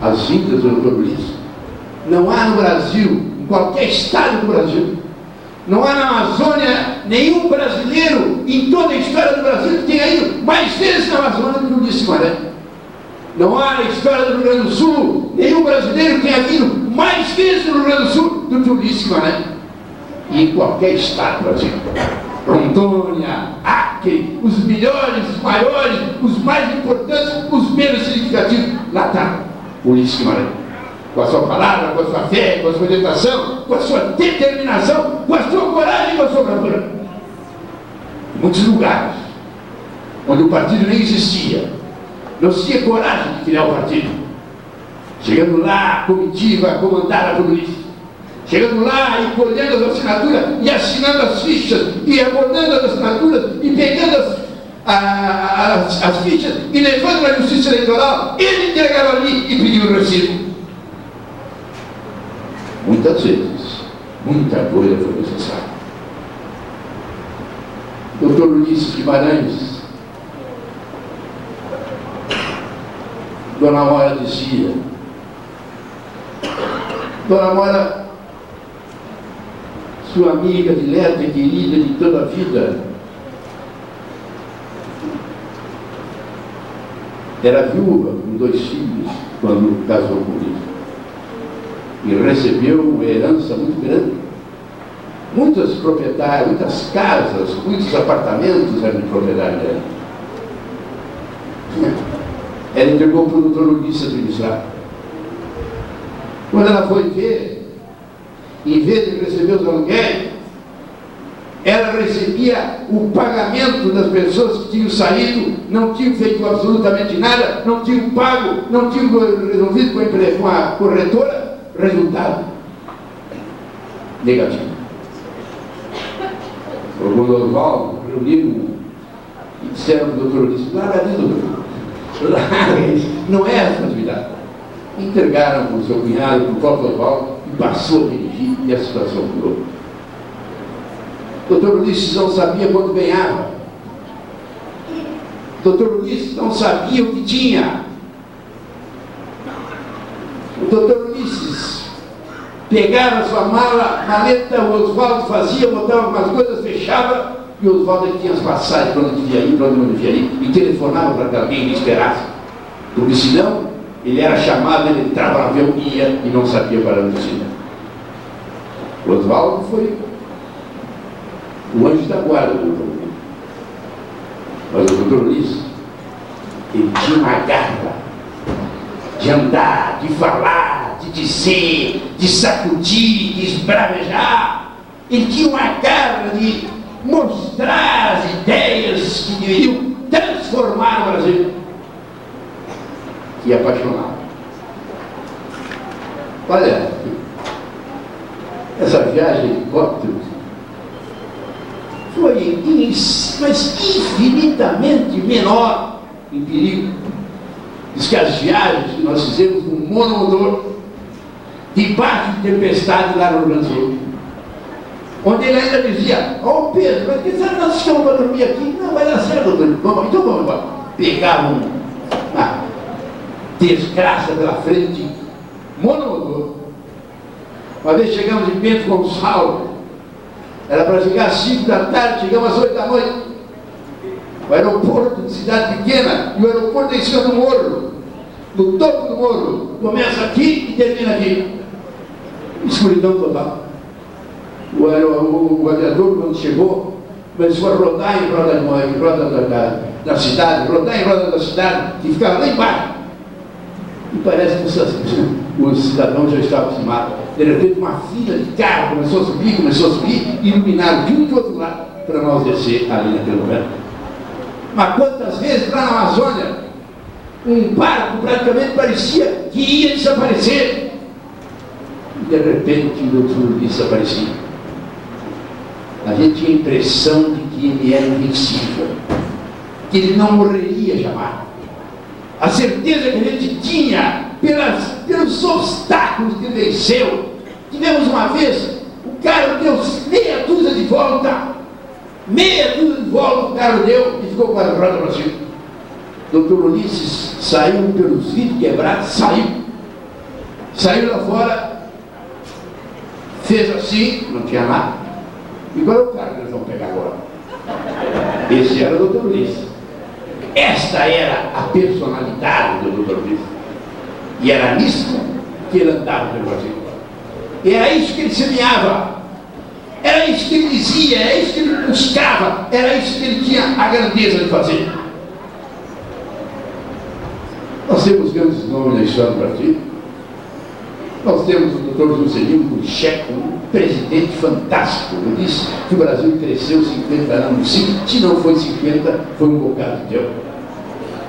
As vindas do doutor Ulisses. Não há no Brasil, em qualquer estado do Brasil, Não há na Amazônia nenhum brasileiro em toda a história do Brasil que tenha ido mais vezes na Amazônia do que o Ulisses Guimarães. Não há na história do Rio Grande do Sul nenhum brasileiro que tenha vindo mais vezes no Rio Grande do Sul do que o Ulisses Guimarães. E em qualquer estado do Brasil. Rondônia, Acre, os melhores, os maiores, os mais importantes, os menos significativos. Lá está o Ulisses Guimarães. Com a sua palavra, com a sua fé, com a sua orientação, com a sua determinação, com a sua coragem, com a sua bravura. Em muitos lugares onde o partido nem existia, não se tinha coragem de criar o partido. Chegando lá, a comitiva comandada por Ulisses. Chegando lá e colhendo as assinaturas e assinando as fichas e abordando as assinaturas e pegando as fichas e levando na justiça eleitoral, ele entregava ali e pediu o recibo. Muitas vezes, muita coisa foi necessária. Dr. Ulisses Guimarães, Dona Mora dizia, Dona Mora, sua amiga dileta e querida de toda a vida, era viúva com 2 filhos quando casou comigo. E recebeu uma herança muito grande. Muitas propriedades, muitas casas, muitos apartamentos eram de propriedade dela. Ela entregou para o Dr. Ulisses administrar. Quando ela foi ver, em vez de receber os aluguéis, ela recebia o pagamento das pessoas que tinham saído, não tinham feito absolutamente nada, não tinham pago, não tinham resolvido com a corretora. Resultado negativo. O Dr. Oswaldo reuniram e disseram para o Dr. Ulisses: larga ali, doutor. Não é essa atividade. Entregaram para o seu cunhado, para o próprio Oswaldo, e passou a dirigir, e a situação mudou. O Dr. Ulisses não sabia quanto ganhava. O Dr. Ulisses não sabia o que tinha. O Dr. Ulisses pegava sua maleta, o Oswaldo fazia, botava algumas coisas, fechava, e o Oswaldo tinha as passagens para onde devia ir, para onde não devia ir, e telefonava para que alguém lhe esperasse. Porque senão, ele era chamado, ele entrava no avião, ia e não sabia para onde ir. O Oswaldo foi o anjo da guarda do Dr. Ulisses. Mas o Dr. Ulisses, ele tinha uma garra de andar, de falar, de dizer, de sacudir, de esbravejar. Ele tinha uma garra de mostrar as ideias que deveriam transformar o Brasil. E apaixonado. Olha, essa viagem de helicóptero foi mas infinitamente menor em perigo. Diz que as viagens que nós fizemos com monomotor, debaixo de tempestade lá no Rio Grande do Sul, onde ele ainda dizia: ó Pedro, mas quem sabe nós estamos para dormir aqui? Não, vai dar certo, doutor. Vamos, então vamos embora. Pegavam uma desgraça pela frente, monomotor. Uma vez chegamos em Bento Gonçalves, era para chegar às 5 da tarde, chegamos às 8 da noite. O aeroporto de cidade pequena, e o aeroporto é em cima do morro, no topo do morro, começa aqui e termina aqui. Escuridão total. O aviador, quando chegou, começou a rodar em roda da cidade, rodar em roda da cidade, e ficava lá embaixo. E parece que os cidadãos já estavam aproximados. De repente, uma fila de carro começou a subir, e iluminaram de um e de outro lado para nós descer ali naquele momento. Mas quantas vezes lá na Amazônia, um barco praticamente parecia que ia desaparecer. E de repente o Dr. Ulisses aparecia. A gente tinha a impressão de que ele era invencível, que ele não morreria jamais. A certeza que a gente tinha pelos obstáculos que ele venceu. Tivemos uma vez, o cara deu meia dúzia de volta. O cara deu e ficou com a roda para cima. Dr. Ulisses saiu pelos vidros quebrados, saiu lá fora, fez assim, não tinha nada, E qual é o cara que nós vamos pegar agora? Esse era o Dr. Ulisses. Esta era a personalidade do Dr. Ulisses. E era nisso que ele andava pelo Brasil. E era isso que ele semeava. Era isso que ele dizia, era isso que ele buscava, era isso que ele tinha a grandeza de fazer. Nós temos grandes nomes na história do partido. Nós temos o Dr. Juscelino Kubitschek, um presidente fantástico. Ele disse que o Brasil cresceu 50 anos. Se não foi 50, foi um bocado de tempo.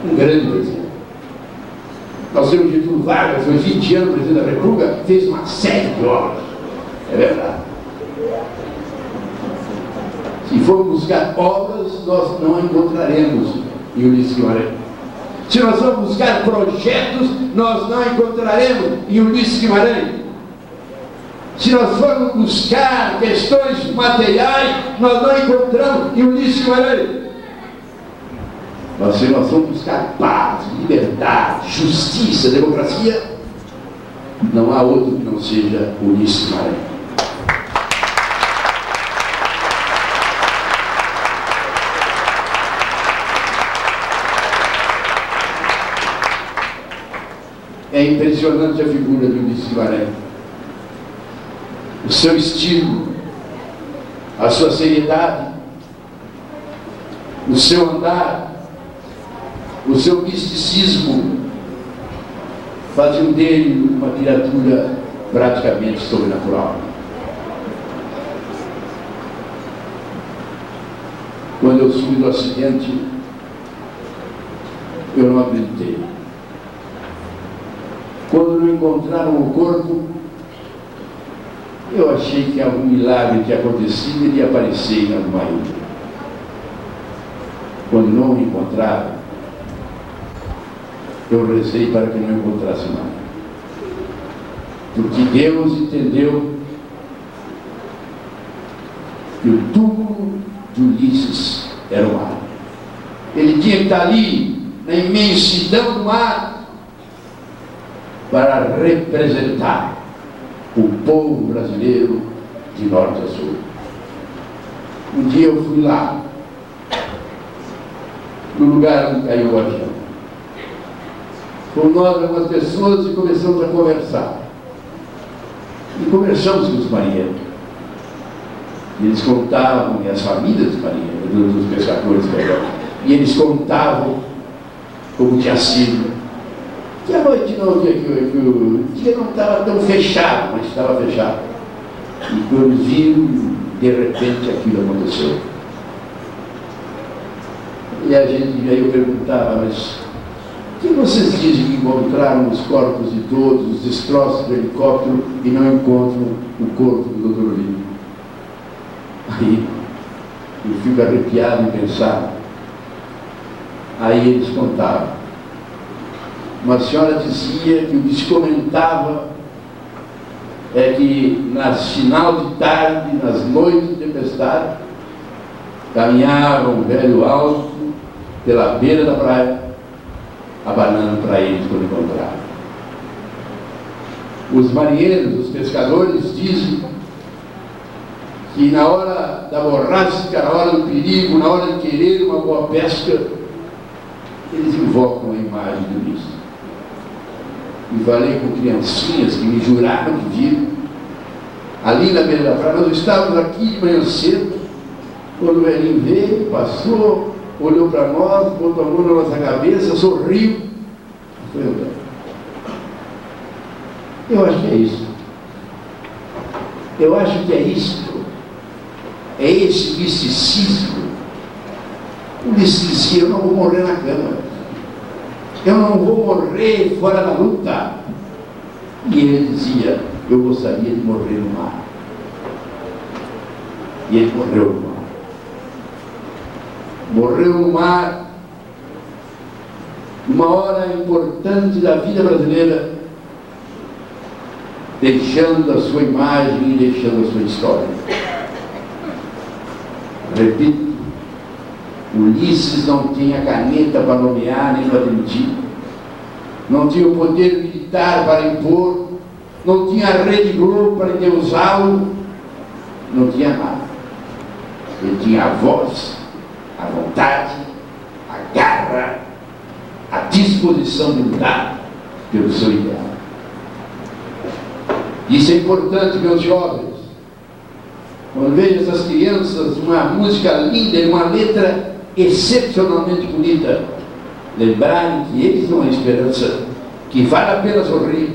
Um grande presidente. Nós temos Getúlio Vargas, foi 20 anos presidente da República, fez uma série de obras. É verdade. Se formos buscar obras, nós não encontraremos em Ulisses Guimarães. Se nós formos buscar projetos, nós não encontraremos em Ulisses Guimarães. Se nós formos buscar questões materiais, nós não encontramos em Ulisses Guimarães. Mas se nós formos buscar paz, liberdade, justiça, democracia, não há outro que não seja Ulisses Guimarães. É impressionante a figura de Ulisses Guimarães. O seu estilo, a sua seriedade, o seu andar, o seu misticismo faziam dele uma criatura praticamente sobrenatural. Quando eu soube do acidente, eu não acreditei. Quando não encontraram o corpo, eu achei que algum milagre tinha acontecido e ele ia aparecer em alguma ilha. Quando não o encontraram, eu rezei para que não encontrasse mais. Porque Deus entendeu que o túmulo de Ulisses era o mar. Ele tinha que estar ali, na imensidão do mar, para representar o povo brasileiro de norte a sul. Um dia eu fui lá, no lugar onde caiu o avião. Com nós, algumas pessoas, e começamos a conversar. E conversamos com os marinheiros. E eles contavam, e as famílias dos marinheiros, dos pescadores, e eles contavam como tinha sido. Que a noite não havia, que o dia não estava tão fechado, mas estava fechado. E quando viram, de repente aquilo aconteceu. E aí eu perguntava, mas o que vocês dizem que encontraram os corpos de todos, os destroços do helicóptero e não encontram o corpo do Dr. Ulisses? Aí eu fico arrepiado em pensar. Aí eles contavam. Uma senhora dizia que o que se comentava é que nas final de tarde, nas noites de tempestade, caminhava um velho alto pela beira da praia, abanando para eles quando encontraram. Os marinheiros, os pescadores dizem que na hora da borrasca, na hora do perigo, na hora de querer uma boa pesca, eles invocam a imagem do Ulisses. E falei com criancinhas que me juraram que viram ali na beira da praia. Nós estávamos aqui de manhã cedo, quando o velhinho veio, passou, olhou para nós, botou a mão na nossa cabeça, sorriu. Foi andando. Eu acho que é isso. Eu acho que é isso. É esse misticismo. O Ulisses dizia: eu não vou morrer na cama. Eu não vou morrer fora da luta. E ele dizia: eu gostaria de morrer no mar. E ele morreu no mar. Morreu no mar, numa hora importante da vida brasileira, deixando a sua imagem e deixando a sua história. Repito, Ulisses não tinha caneta para nomear nem para demitir, não tinha o poder militar para impor, não tinha a Rede Globo para endeusá-lo, não tinha nada. Ele tinha a voz, a vontade, a garra, a disposição de lutar pelo seu ideal. Isso é importante, meus jovens. Quando vejo essas crianças, uma música linda e uma letra excepcionalmente bonita, lembrarem que eles são a esperança, que vale a pena sorrir,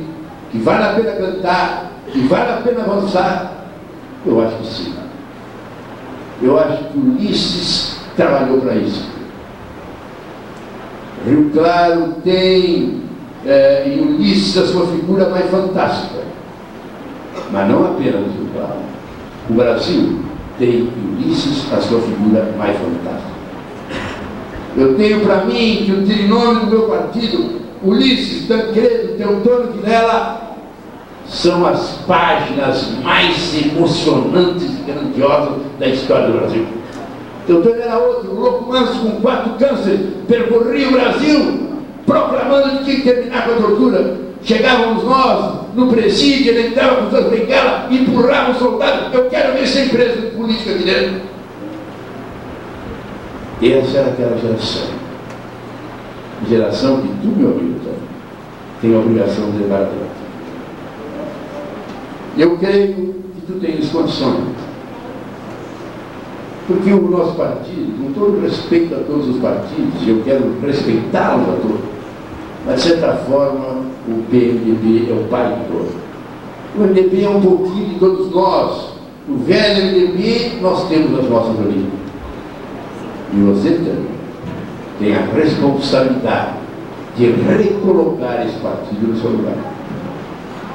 que vale a pena cantar, que vale a pena avançar. Eu acho que sim. Eu acho que Ulisses trabalhou para isso. Rio Claro tem em Ulisses a sua figura mais fantástica, mas não apenas Rio Claro. O Brasil tem em Ulisses a sua figura mais fantástica. Eu tenho para mim que o trinômio do meu partido, Ulisses, Tancredo, Teotônio Vilela, são as páginas mais emocionantes e grandiosas da história do Brasil. Teotônio era outro, louco manso com 4 cânceres, percorria o Brasil proclamando que tinha que terminar com a tortura. Chegávamos nós no presídio, ele entrava com suas bengalas, empurrava o soldado. Eu quero ver ser preso de política aqui dentro. Essa era aquela geração que tu, meu amigo, tem a obrigação de levar adiante. Eu creio que tu tens condições, porque o nosso partido, com todo respeito a todos os partidos, e eu quero respeitá-los a todos, mas de certa forma o PMDB é o pai de todos. O MDB é um pouquinho de todos nós. O velho MDB, nós temos as nossas origens. E você também tem a responsabilidade de recolocar esse partido no seu lugar.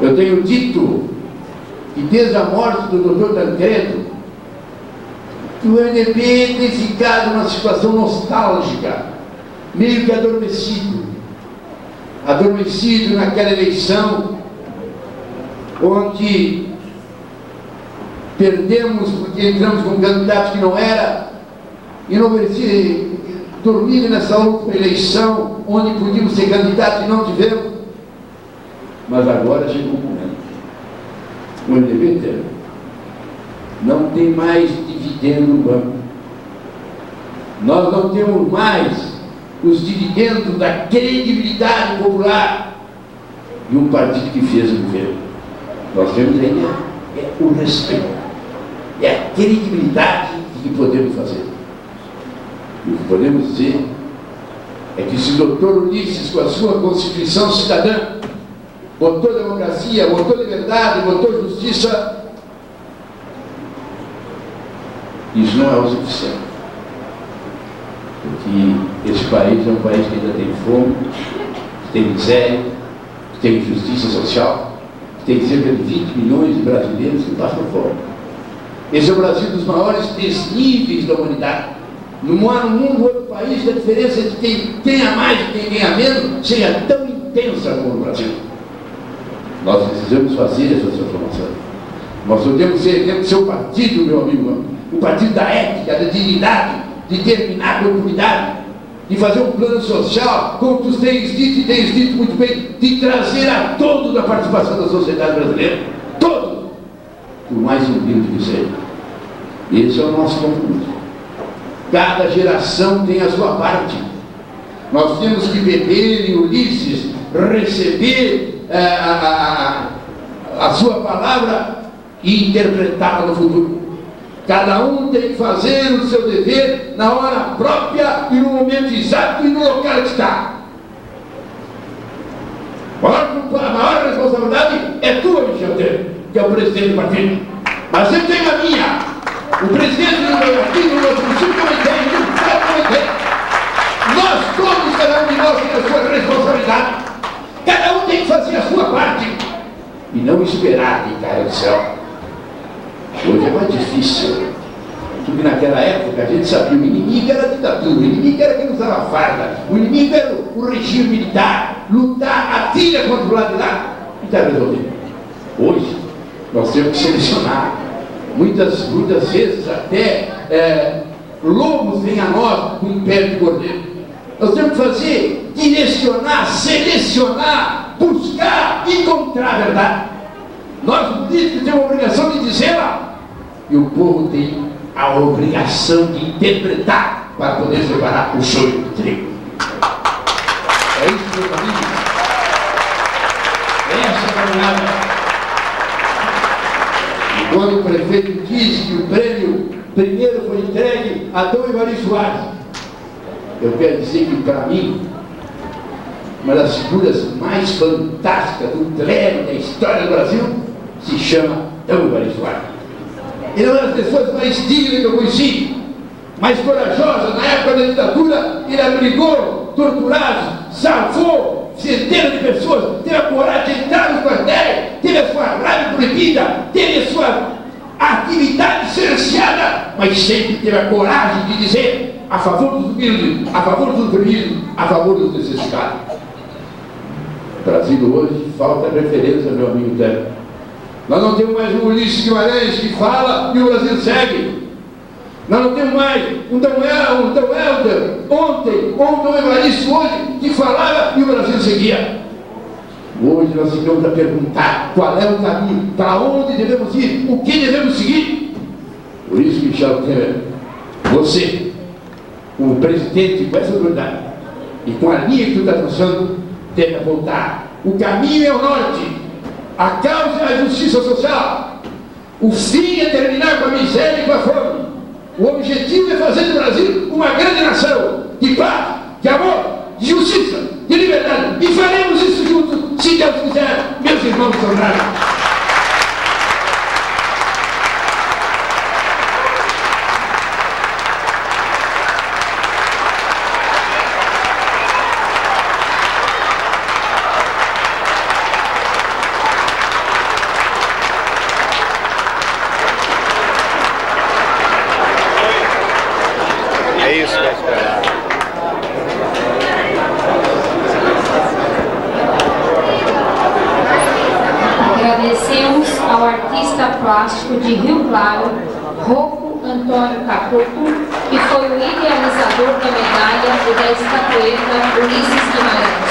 Eu tenho dito que desde a morte do Dr. Tancredo, que o MDB tem ficado numa situação nostálgica, meio que adormecido naquela eleição, onde perdemos porque entramos com um candidato que não era, e não merecia dormir nessa última eleição, onde podíamos ser candidatos e não tivemos. Mas agora chegou o momento. O MDB não tem mais dividendo no banco. Nós não temos mais os dividendos da credibilidade popular de um partido que fez o governo. Nós temos ainda o respeito, é a credibilidade que podemos fazer. E o que podemos dizer é que se o doutor Ulisses, com a sua Constituição cidadã, botou democracia, botou liberdade, botou justiça, isso não é o suficiente. Porque esse país é um país que ainda tem fome, que tem miséria, que tem injustiça social, que tem cerca de 20 milhões de brasileiros que passam fome. Esse é o Brasil dos maiores desníveis da humanidade. Não há no mundo outro país que a diferença entre quem tenha mais e quem tenha menos seja tão intensa como o Brasil. Nós precisamos fazer essa transformação. Nós temos que ser o partido, meu amigo, o partido da ética, da dignidade, de terminar com a impunidade, de fazer um plano social, como tu tens dito e tens dito muito bem, de trazer a todos a participação da sociedade brasileira. Todos! Por mais humilde que seja. Esse é o nosso compromisso. Cada geração tem a sua parte. Nós temos que beber em Ulisses, receber a sua palavra e interpretá-la no futuro. Cada um tem que fazer o seu dever na hora própria e no momento exato e no local que está. A maior responsabilidade é tua, Michel Temer, que é o presidente do partido. Mas eu tenho a minha. O presidente do meu partido, o nosso princípio também tem, o Estado também tem. Nós todos, cada um de nós tem a sua responsabilidade. Cada um tem que fazer a sua parte. E não esperar que caia do céu. Hoje é mais difícil. Porque naquela época a gente sabia que o inimigo era a ditadura, o inimigo era quem usava farda, o inimigo era o regime militar, lutar, atira contra o lado de lá. E está resolvido. Hoje nós temos que selecionar. Muitas vezes até lobos vêm a nós com um pé de cordeiro. Nós temos que fazer, direcionar, selecionar, buscar, encontrar a verdade. Nós políticos temos a obrigação de dizê-la. E o povo tem a obrigação de interpretar para poder separar o joio do trigo. É isso que eu digo. Essa caminhada. E quando o prefeito disse que o prêmio primeiro foi entregue a Dom Evaristo Soares, eu quero dizer que, para mim, uma das figuras mais fantásticas do clero da história do Brasil se chama Dom Evaristo Soares. Ele é uma das pessoas mais dignas que eu conheci, mais corajosas. Na época da ditadura, ele abrigou torturados, salvou centenas de pessoas, teve a coragem de entrar nos quartéis, teve a sua rádio proibida, teve a sua atividade silenciada, mas sempre teve a coragem de dizer a favor dos humildes, a favor dos oprimidos, a favor dos necessitados. O Brasil hoje falta referência, meu amigo Télio. Nós não temos mais um Ulisses Guimarães que fala e o Brasil segue. Nós não temos mais um Dom Helder ontem, ou um Dom Evaristo hoje, que falava e o Brasil seguia. Hoje nós ficamos a perguntar qual é o caminho, para onde devemos ir, o que devemos seguir. Por isso, Michel Temer, você, como presidente, com essa autoridade e com a linha que tu está traçando, deve voltar. O caminho é o norte, a causa é a justiça social, o fim é terminar com a miséria e com a fome. O objetivo é fazer do Brasil uma grande nação de paz, de amor, de justiça, de liberdade. E faremos isso juntos, se Deus quiser, meus irmãos soldados. É isso que é esperar. Agradecemos ao artista plástico de Rio Claro, Rocco Antônio Caputo, que foi o idealizador da medalha e da estatueta Ulisses Guimarães.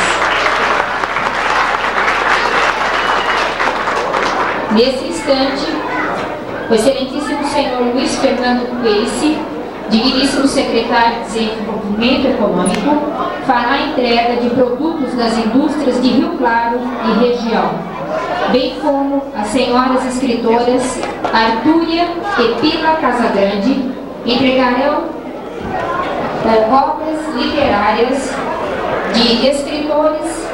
Nesse instante, o excelentíssimo senhor Luiz Fernando Peixe, digníssimo secretário de Desenvolvimento Econômico, fará a entrega de produtos das indústrias de Rio Claro e região, bem como as senhoras escritoras Artúria e Pila Casagrande entregarão obras literárias de escritores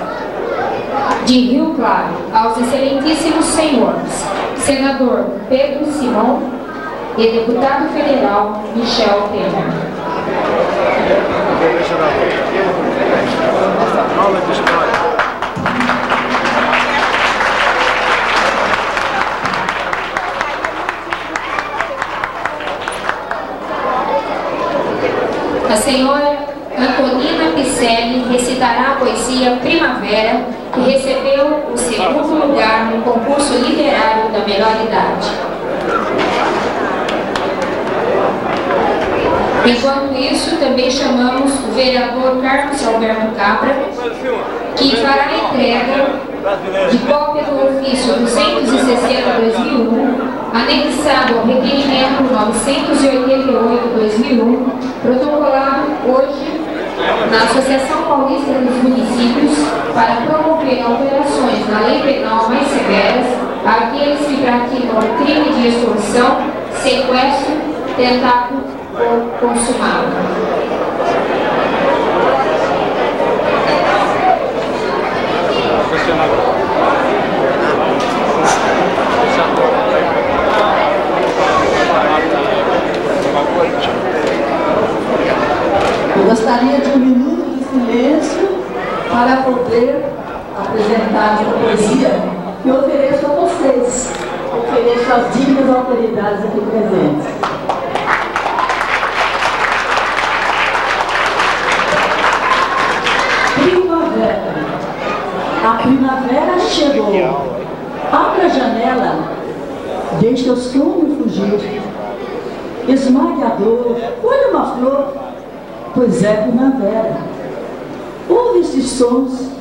de Rio Claro aos excelentíssimos senhores senador Pedro Simão e deputado federal Michel Temer. A senhora Antonina Picelli recitará a poesia Primavera, que recebeu o segundo lugar no concurso literário da melhor idade. Enquanto isso, também chamamos o vereador Carlos Alberto Capra, que fará a entrega de cópia do ofício 260/2001, anexado ao requerimento 988/2001, protocolado hoje na Associação Paulista dos Municípios para promover alterações na lei penal mais severas àqueles que praticam o crime de extorsão, sequestro, tentado ou consumado. Eu gostaria de um minuto de silêncio para poder apresentar essa poesia que eu ofereço a vocês, ofereço às dignas autoridades aqui presentes. Primavera. A primavera chegou. Abra a janela, deixe o sonho fugir. Esmague a dor, olha uma flor, pois é primavera. Ouve esses sons,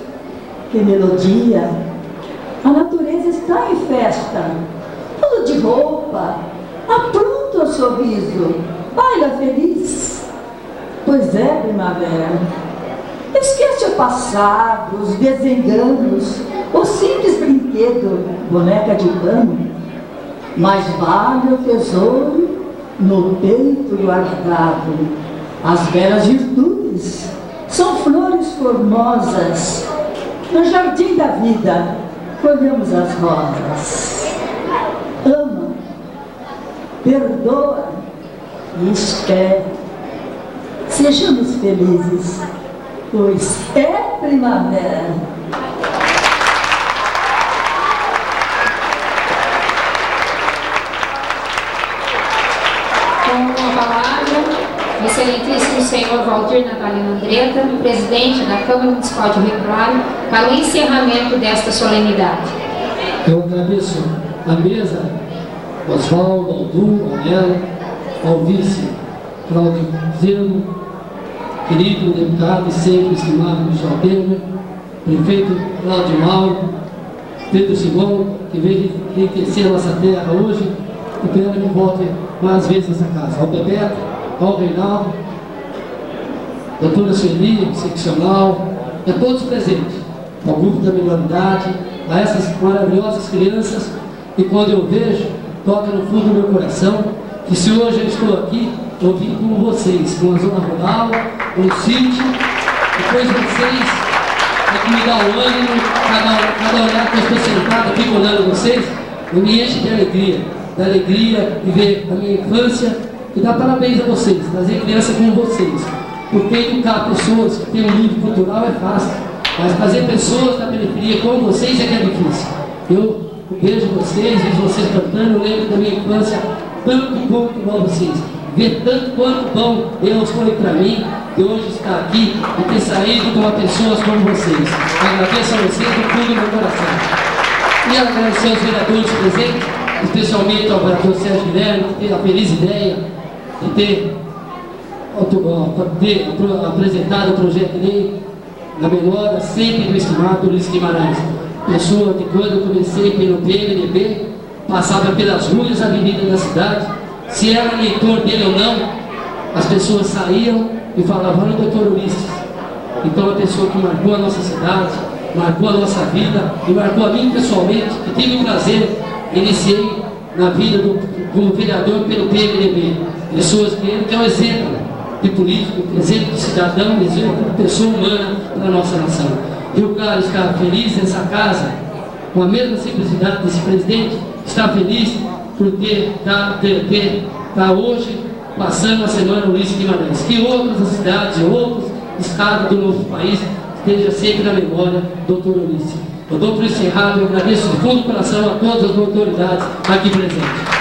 que melodia. A natureza está em festa, tudo de roupa, apronta o sorriso, baila feliz. Pois é, primavera. Esquece o passado, os desenganos, o simples brinquedo, boneca de pano. Mas vale o tesouro no peito guardado. As belas virtudes são flores formosas. No jardim da vida colhemos as rosas. Ama, perdoa e espera. Sejamos felizes, pois é primavera. Com a palavra, o excelentíssimo senhor Valdir Natalino Andretta, presidente da Câmara Municipal de Rio Claro, para o encerramento desta solenidade. Eu agradeço a mesa, Oswaldo, ao Du, ao Nelo, ao vice Cláudio Zeno, querido deputado e sempre estimado Michel Temer, prefeito Cláudio Mauro, Pedro Simão, que veio enriquecer a nossa terra hoje, e quero que volte mais vezes nessa casa. Ao Bebeto, ao Reinaldo, doutora Sueli, seccional, a todos presentes, ao grupo da melhor idade, a essas maravilhosas crianças, e quando eu vejo, toca no fundo do meu coração, que se hoje eu estou aqui, eu vim com vocês, com a zona rural, com o sítio, depois vocês é que me dá o ânimo, cada olhar que eu estou sentado aqui olhando vocês, me enche de alegria de ver a minha infância, e dar parabéns a vocês, trazer criança com vocês, porque educar pessoas que têm um nível cultural é fácil, mas fazer pessoas da periferia com vocês é que é difícil. Eu vejo vocês cantando, eu lembro da minha infância, tanto bom igual vocês. Ver tanto quanto bom Deus foi para mim, de hoje estar aqui e ter saído com pessoas como vocês. Agradeço a vocês do fundo do meu coração. E agradecer aos vereadores presentes, especialmente ao vereador Sérgio Guilherme, que teve a feliz ideia de ter apresentado o projeto de lei na melhora sempre do estimado Ulisses Guimarães. Pessoa que quando eu comecei pelo PMDB, passava pelas ruas e avenidas da cidade, se era eleitor dele ou não, as pessoas saíam e falavam no doutor Ulisses. Então, uma pessoa que marcou a nossa cidade, marcou a nossa vida e marcou a mim pessoalmente, que tive o prazer, iniciei na vida como vereador pelo PMDB. Pessoas que ele é um exemplo de político, exemplo de cidadão, exemplo de pessoa humana para a nossa nação. Rio Claro está feliz nessa casa, com a mesma simplicidade desse presidente, está feliz por estar hoje passando a semana Ulisses Guimarães. Que outras cidades e outros estados do nosso país esteja sempre na memória do doutor Ulisses. Eu dou por encerrado e agradeço de fundo do coração a todas as autoridades aqui presentes.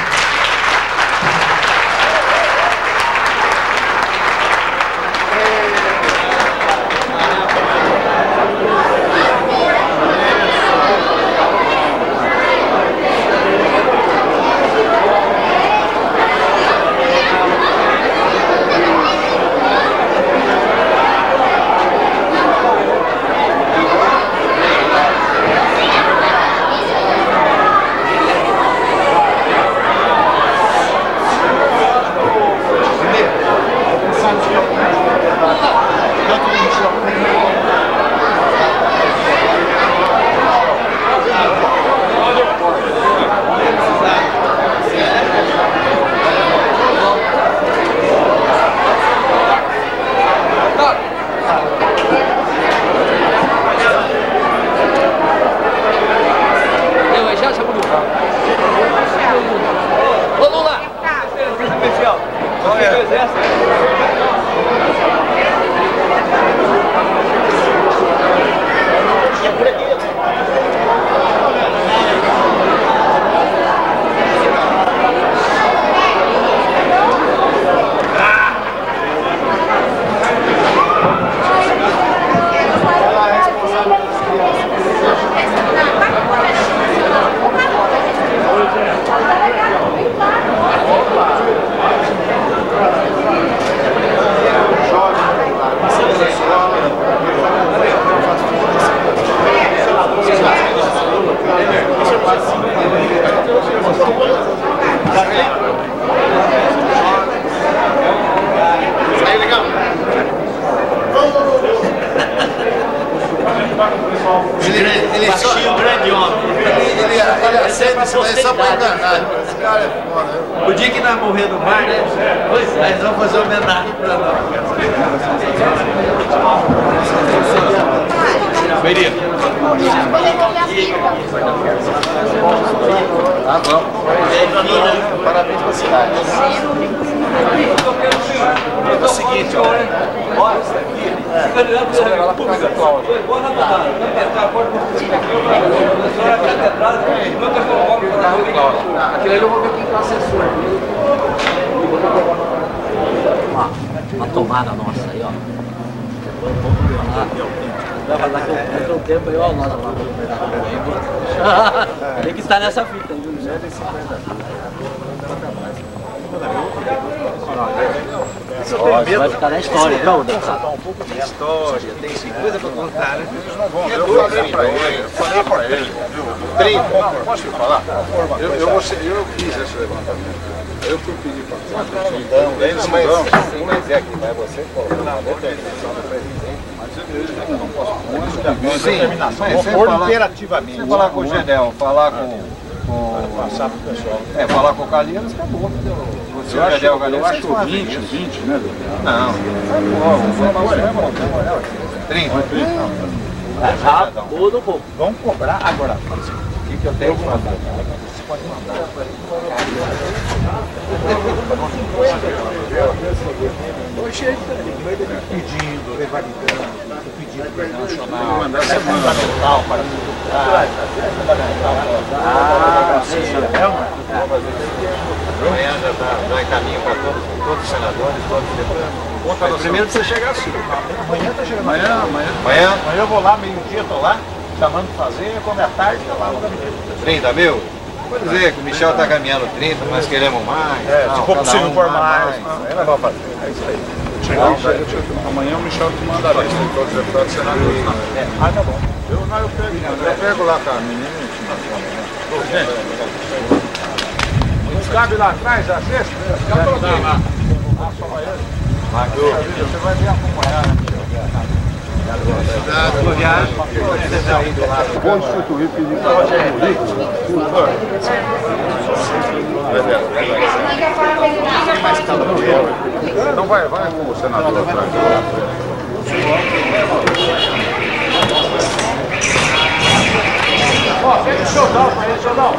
Isso aí é só pra enganar. Esse cara é foda. O dia que nós morrer no mar, né? Pois é. Nós vamos fazer homenagem pra nós. Beria. Tá bom. Parabéns pra cidade. É o seguinte, ó. Isso aqui. Acelerar lá pra casa atual. Aquilo ali eu vou ver quem tá assessor. Uma tomada nossa aí, ó. Daqui a um tempo aí, ó, nós tem que estar nessa fita aí, viu? Vai ficar na história, viu? Um pouco de história, tem coisa pra contar, né? Eu falei pra ele, viu? Posso te falar? Eu fiz esse levantamento. Eu fui pedir para eles não dão. Mas é aqui, vai você colocar na determinação do presidente. Mas eu não posso. Sim, imperativamente. Você falar com o Gedel, falar com Passar pro pessoal. falar com o Calheiros, acabou. Eu acho 20, né? Não. 30. Rápido um pouco. Vamos cobrar agora. O que eu tenho que mandar? Você pode mandar. Pedindo, revalidando, pedindo para o nacional. É fundamental para amanhã já é caminho para todos os senadores, todos os deputados. Primeiro precisa chegar assim. Amanhã está chegando. Amanhã eu vou lá, meio-dia, estou lá, chamando para fazer, quando é tarde, está lá no gabinete. 30 mil? Pode dizer que o Michel está caminhando 30, nós queremos mais. Se for possível por mais. Aí nós vamos fazer. É isso aí. Amanhã o Michel te manda a lista de todos os deputados e senadores. Tá bom. Eu pego lá com a menina e te mando. Não cabe lá atrás, a cesta? Cabe lá. Ah, só vai ele? Você vai vir acompanhar, né, Michel? Vou instituir pedir para o então vai com o senador atrás. Ó, pega o showdown para ele, showdown.